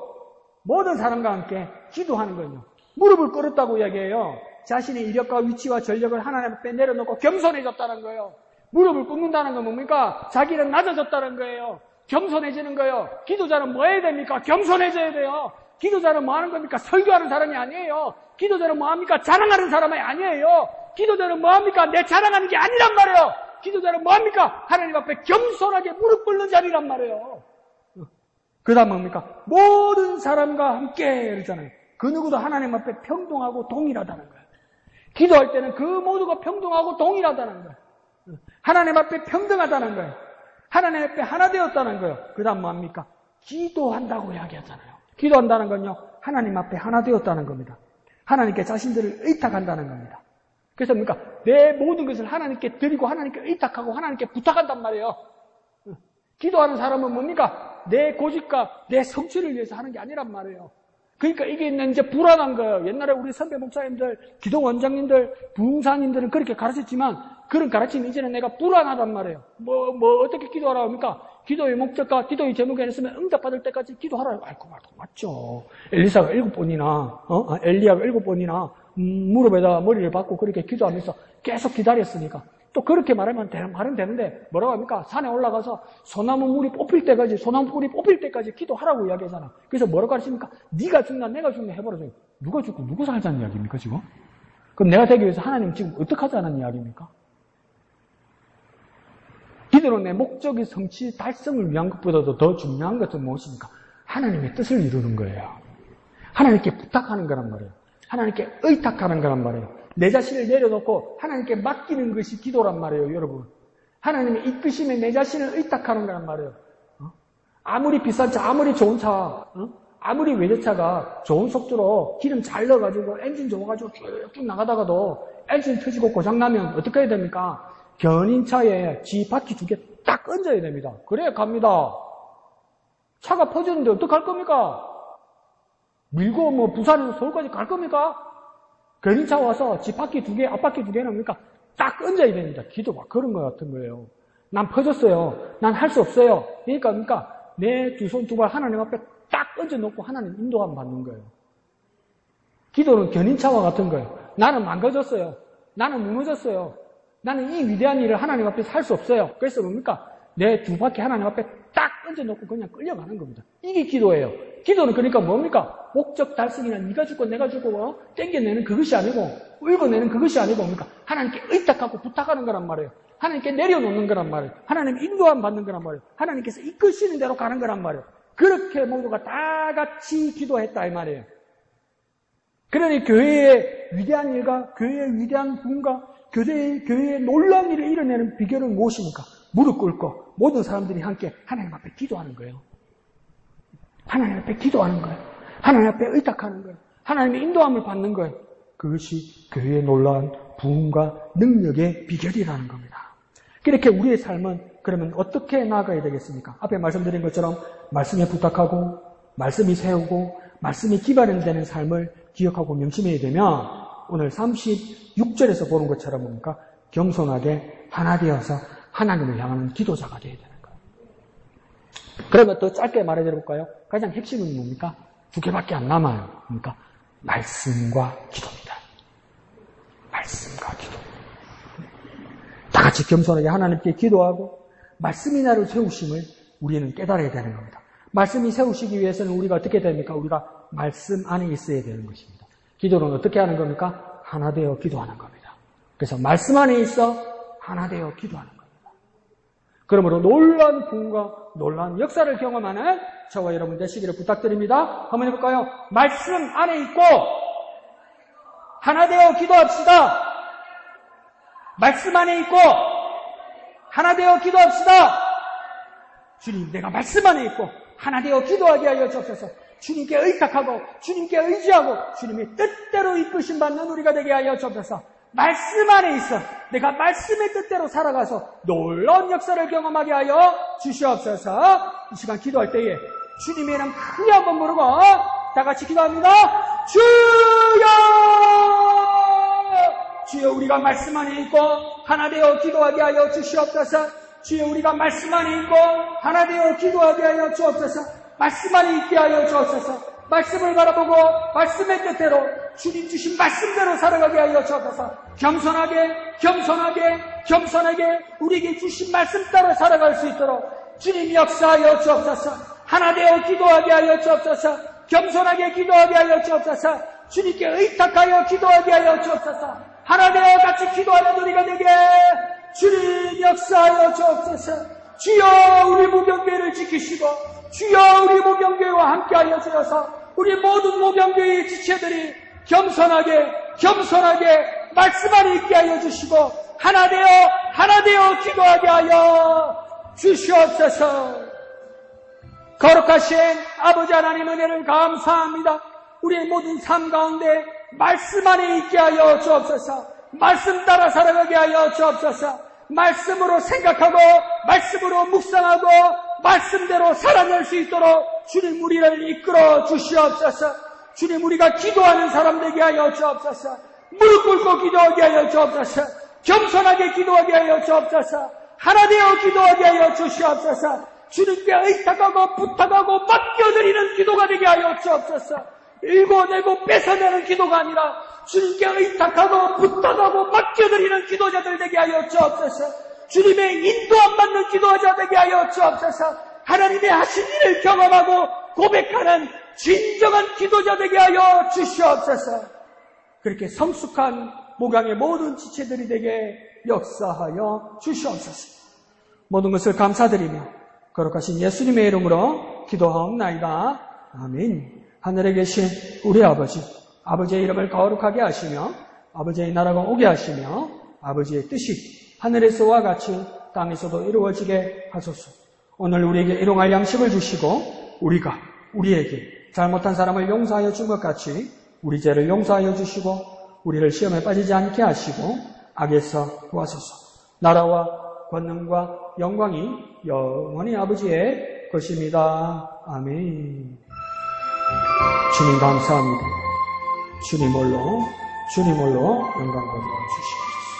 모든 사람과 함께 기도하는 거예요. 무릎을 꿇었다고 이야기해요. 자신의 이력과 위치와 전력을 하나님 앞에 내려놓고 겸손해졌다는 거예요. 무릎을 꿇는다는 건 뭡니까? 자기는 낮아졌다는 거예요. 겸손해지는 거예요. 기도자는 뭐 해야 됩니까? 겸손해져야 돼요. 기도자는 뭐 하는 겁니까? 설교하는 사람이 아니에요. 기도자는 뭐 합니까? 자랑하는 사람이 아니에요. 기도자는 뭐 합니까? 내 자랑하는 게 아니란 말이에요. 기도자는 뭐 합니까? 하나님 앞에 겸손하게 무릎 꿇는 자리란 말이에요. 그 다음 뭡니까? 모든 사람과 함께 그러잖아요. 그 누구도 하나님 앞에 평등하고 동일하다는 거예요. 기도할 때는 그 모두가 평등하고 동일하다는 거예요. 하나님 앞에 평등하다는 거예요. 하나님 앞에 하나 되었다는 거예요. 그 다음 뭐합니까? 기도한다고 이야기하잖아요. 기도한다는 건요, 하나님 앞에 하나 되었다는 겁니다. 하나님께 자신들을 의탁한다는 겁니다. 그래서 뭡니까? 내 모든 것을 하나님께 드리고 하나님께 의탁하고 하나님께 부탁한단 말이에요. 기도하는 사람은 뭡니까? 내 고집과 내 성취를 위해서 하는 게 아니란 말이에요. 그러니까 이게 이제 불안한 거예요. 옛날에 우리 선배 목사님들, 기도 원장님들, 부흥사님들은 그렇게 가르쳤지만 그런 가르침이 이제는 내가 불안하단 말이에요. 어떻게 기도하라고 합니까? 기도의 목적과 기도의 제목에 있으면 응답받을 때까지 기도하라고. 아이고, 맞죠. 엘리야가 7번이나 무릎에다 머리를 박고 그렇게 기도하면서 계속 기다렸으니까. 또 그렇게 말하면 말은 되는데 뭐라고 합니까? 산에 올라가서 소나무 뿔이 뽑힐 때까지 기도하라고 이야기하잖아. 그래서 뭐라고 하십니까? 네가 죽나 내가 죽나 해버려서 누가 죽고 누가 살자는 이야기입니까 지금? 그럼 내가 되기 위해서 하나님 지금 어떻게 하자는 이야기입니까? 기도는 내 목적의 성취 달성을 위한 것보다도 더 중요한 것은 무엇입니까? 하나님의 뜻을 이루는 거예요. 하나님께 부탁하는 거란 말이에요. 하나님께 의탁하는 거란 말이에요. 내 자신을 내려놓고 하나님께 맡기는 것이 기도란 말이에요, 여러분. 하나님의 이끄심에 내 자신을 의탁하는 거란 말이에요. 아무리 비싼 차, 아무리 좋은 차, 아무리 외제차가 좋은 속도로 기름 잘 넣어가지고 엔진 좋아가지고 쭉쭉 나가다가도 엔진 터지고 고장나면 어떻게 해야 됩니까? 견인차에 바퀴 2개 딱 얹어야 됩니다. 그래야 갑니다. 차가 퍼지는데 어떡할 겁니까? 밀고 부산에서 서울까지 갈 겁니까? 견인차 와서 바퀴 2개, 앞바퀴 2개는 뭡니까? 딱 얹어야 됩니다. 기도 막 그런 거 같은 거예요. 난 퍼졌어요. 난 할 수 없어요. 그러니까 내 두 손 두 발 하나님 앞에 딱 얹어놓고 하나님 인도함 받는 거예요. 기도는 견인차와 같은 거예요. 나는 망가졌어요. 나는 무너졌어요. 나는 이 위대한 일을 하나님 앞에서 할 수 없어요. 그래서 뭡니까? 내 두 바퀴 하나님 앞에 딱 얹어놓고 그냥 끌려가는 겁니다. 이게 기도예요. 기도는 그러니까 뭡니까? 목적 달성이나 네가 죽고 내가 죽고 땡겨내는 그것이 아니고 울고내는 그것이 아니고 뭡니까? 하나님께 의탁하고 부탁하는 거란 말이에요. 하나님께 내려놓는 거란 말이에요. 하나님 인도함 받는 거란 말이에요. 하나님께서 이끄시는 대로 가는 거란 말이에요. 그렇게 모두가 다 같이 기도했다 이 말이에요. 그러니 교회의 위대한 일과 교회의 위대한 부흥과 교회의 놀라운 일을 이뤄내는 비결은 무엇입니까? 무릎 꿇고 모든 사람들이 함께 하나님 앞에 기도하는 거예요. 하나님 앞에 기도하는 거예요. 하나님 앞에 의탁하는 거예요. 하나님의 인도함을 받는 거예요. 그것이 교회의 놀라운 부흥과 능력의 비결이라는 겁니다. 그렇게 우리의 삶은 그러면 어떻게 나아가야 되겠습니까? 앞에 말씀드린 것처럼 말씀에 부탁하고 말씀이 세우고 말씀이 기반이 되는 삶을 기억하고 명심해야 되면 오늘 36절에서 보는 것처럼 뭡니까? 겸손하게 하나 되어서 하나님을 향하는 기도자가 되어야 되는 거예요. 그러면 더 짧게 말해드려볼까요? 가장 핵심은 뭡니까? 두 개밖에 안 남아요. 뭡니까? 말씀과 기도입니다. 말씀과 기도. 다 같이 겸손하게 하나님께 기도하고 말씀이 나를 세우심을 우리는 깨달아야 되는 겁니다. 말씀이 세우시기 위해서는 우리가 어떻게 됩니까? 우리가 말씀 안에 있어야 되는 것입니다. 기도는 어떻게 하는 겁니까? 하나 되어 기도하는 겁니다. 그래서 말씀 안에 있어 하나 되어 기도하는 겁니다. 그러므로 놀라운 부흥과 놀라운 역사를 경험하는 저와 여러분 되시기를 부탁드립니다. 한번 해볼까요? 말씀 안에 있고 하나 되어 기도합시다. 말씀 안에 있고 하나 되어 기도합시다. 주님, 내가 말씀 안에 있고 하나 되어 기도하게 하여 주옵소서. 주님께 의탁하고 주님께 의지하고 주님의 뜻대로 이끄심 받는 우리가 되게 하여 주옵소서. 말씀 안에 있어 내가 말씀의 뜻대로 살아가서 놀라운 역사를 경험하게 하여 주시옵소서. 이 시간 기도할 때에 주님의 이름 크게 한번 부르고 다 같이 기도합니다. 주여! 주여, 우리가 말씀 안에 있고 하나 되어 기도하게 하여 주시옵소서. 주여, 우리가 말씀 안에 있고 하나 되어 기도하게 하여 주옵소서. 말씀 안에 있게 하여 주옵소서. 말씀을 바라보고 말씀의 뜻대로 주님 주신 말씀대로 살아가게 하여 주옵소서. 겸손하게 우리에게 주신 말씀 따라 살아갈 수 있도록 주님 역사하여 주옵소서. 하나 되어 기도하게 하여 주옵소서. 겸손하게 기도하게 하여 주옵소서. 주님께 의탁하여 기도하게 하여 주옵소서. 하나 되어 같이 기도하는 우리가 되게 주님 역사하여 주옵소서. 주여, 우리 무경교회를 지키시고 주여, 우리 무경교회와 함께하여 주셔서 우리 모든 무경교회의 지체들이 겸손하게 말씀 안에 있게 하여 주시고 하나 되어 기도하게 하여 주시옵소서. 거룩하신 아버지 하나님 은혜를 감사합니다. 우리의 모든 삶 가운데 말씀 안에 있게 하여 주옵소서. 말씀 따라 살아가게 하여 주옵소서. 말씀으로 생각하고 말씀으로 묵상하고 말씀대로 살아낼 수 있도록 주님 우리를 이끌어 주시옵소서. 주님, 우리가 기도하는 사람 되게 하여 주옵소서. 무릎 꿇고 기도하게 하여 주옵소서. 겸손하게 기도하게 하여 주옵소서. 하나 되어 기도하게 하여 주시옵소서. 주님께 의탁하고 부탁하고 맡겨드리는 기도가 되게 하여 주옵소서. 일궈내고 뺏어내는 기도가 아니라 주님께 의탁하고 부탁하고 맡겨드리는 기도자들 되게 하여 주옵소서. 주님의 인도함 받는 기도자 되게 하여 주옵소서. 하나님의 하신 일을 경험하고 고백하는 진정한 기도자 되게 하여 주시옵소서. 그렇게 성숙한 목양의 모든 지체들이 되게 역사하여 주시옵소서. 모든 것을 감사드리며 거룩하신 예수님의 이름으로 기도하옵나이다. 아멘. 하늘에 계신 우리 아버지, 아버지의 이름을 거룩하게 하시며 아버지의 나라가 오게 하시며 아버지의 뜻이 하늘에서와 같이 땅에서도 이루어지게 하소서. 오늘 우리에게 일용할 양식을 주시고 우리가 우리에게 잘못한 사람을 용서하여 준 것 같이 우리 죄를 용서하여 주시고 우리를 시험에 빠지지 않게 하시고 악에서 구하소서. 나라와 권능과 영광이 영원히 아버지의 것입니다. 아멘. 주님 감사합니다. 주님 홀로 영광 받아 주시옵소서.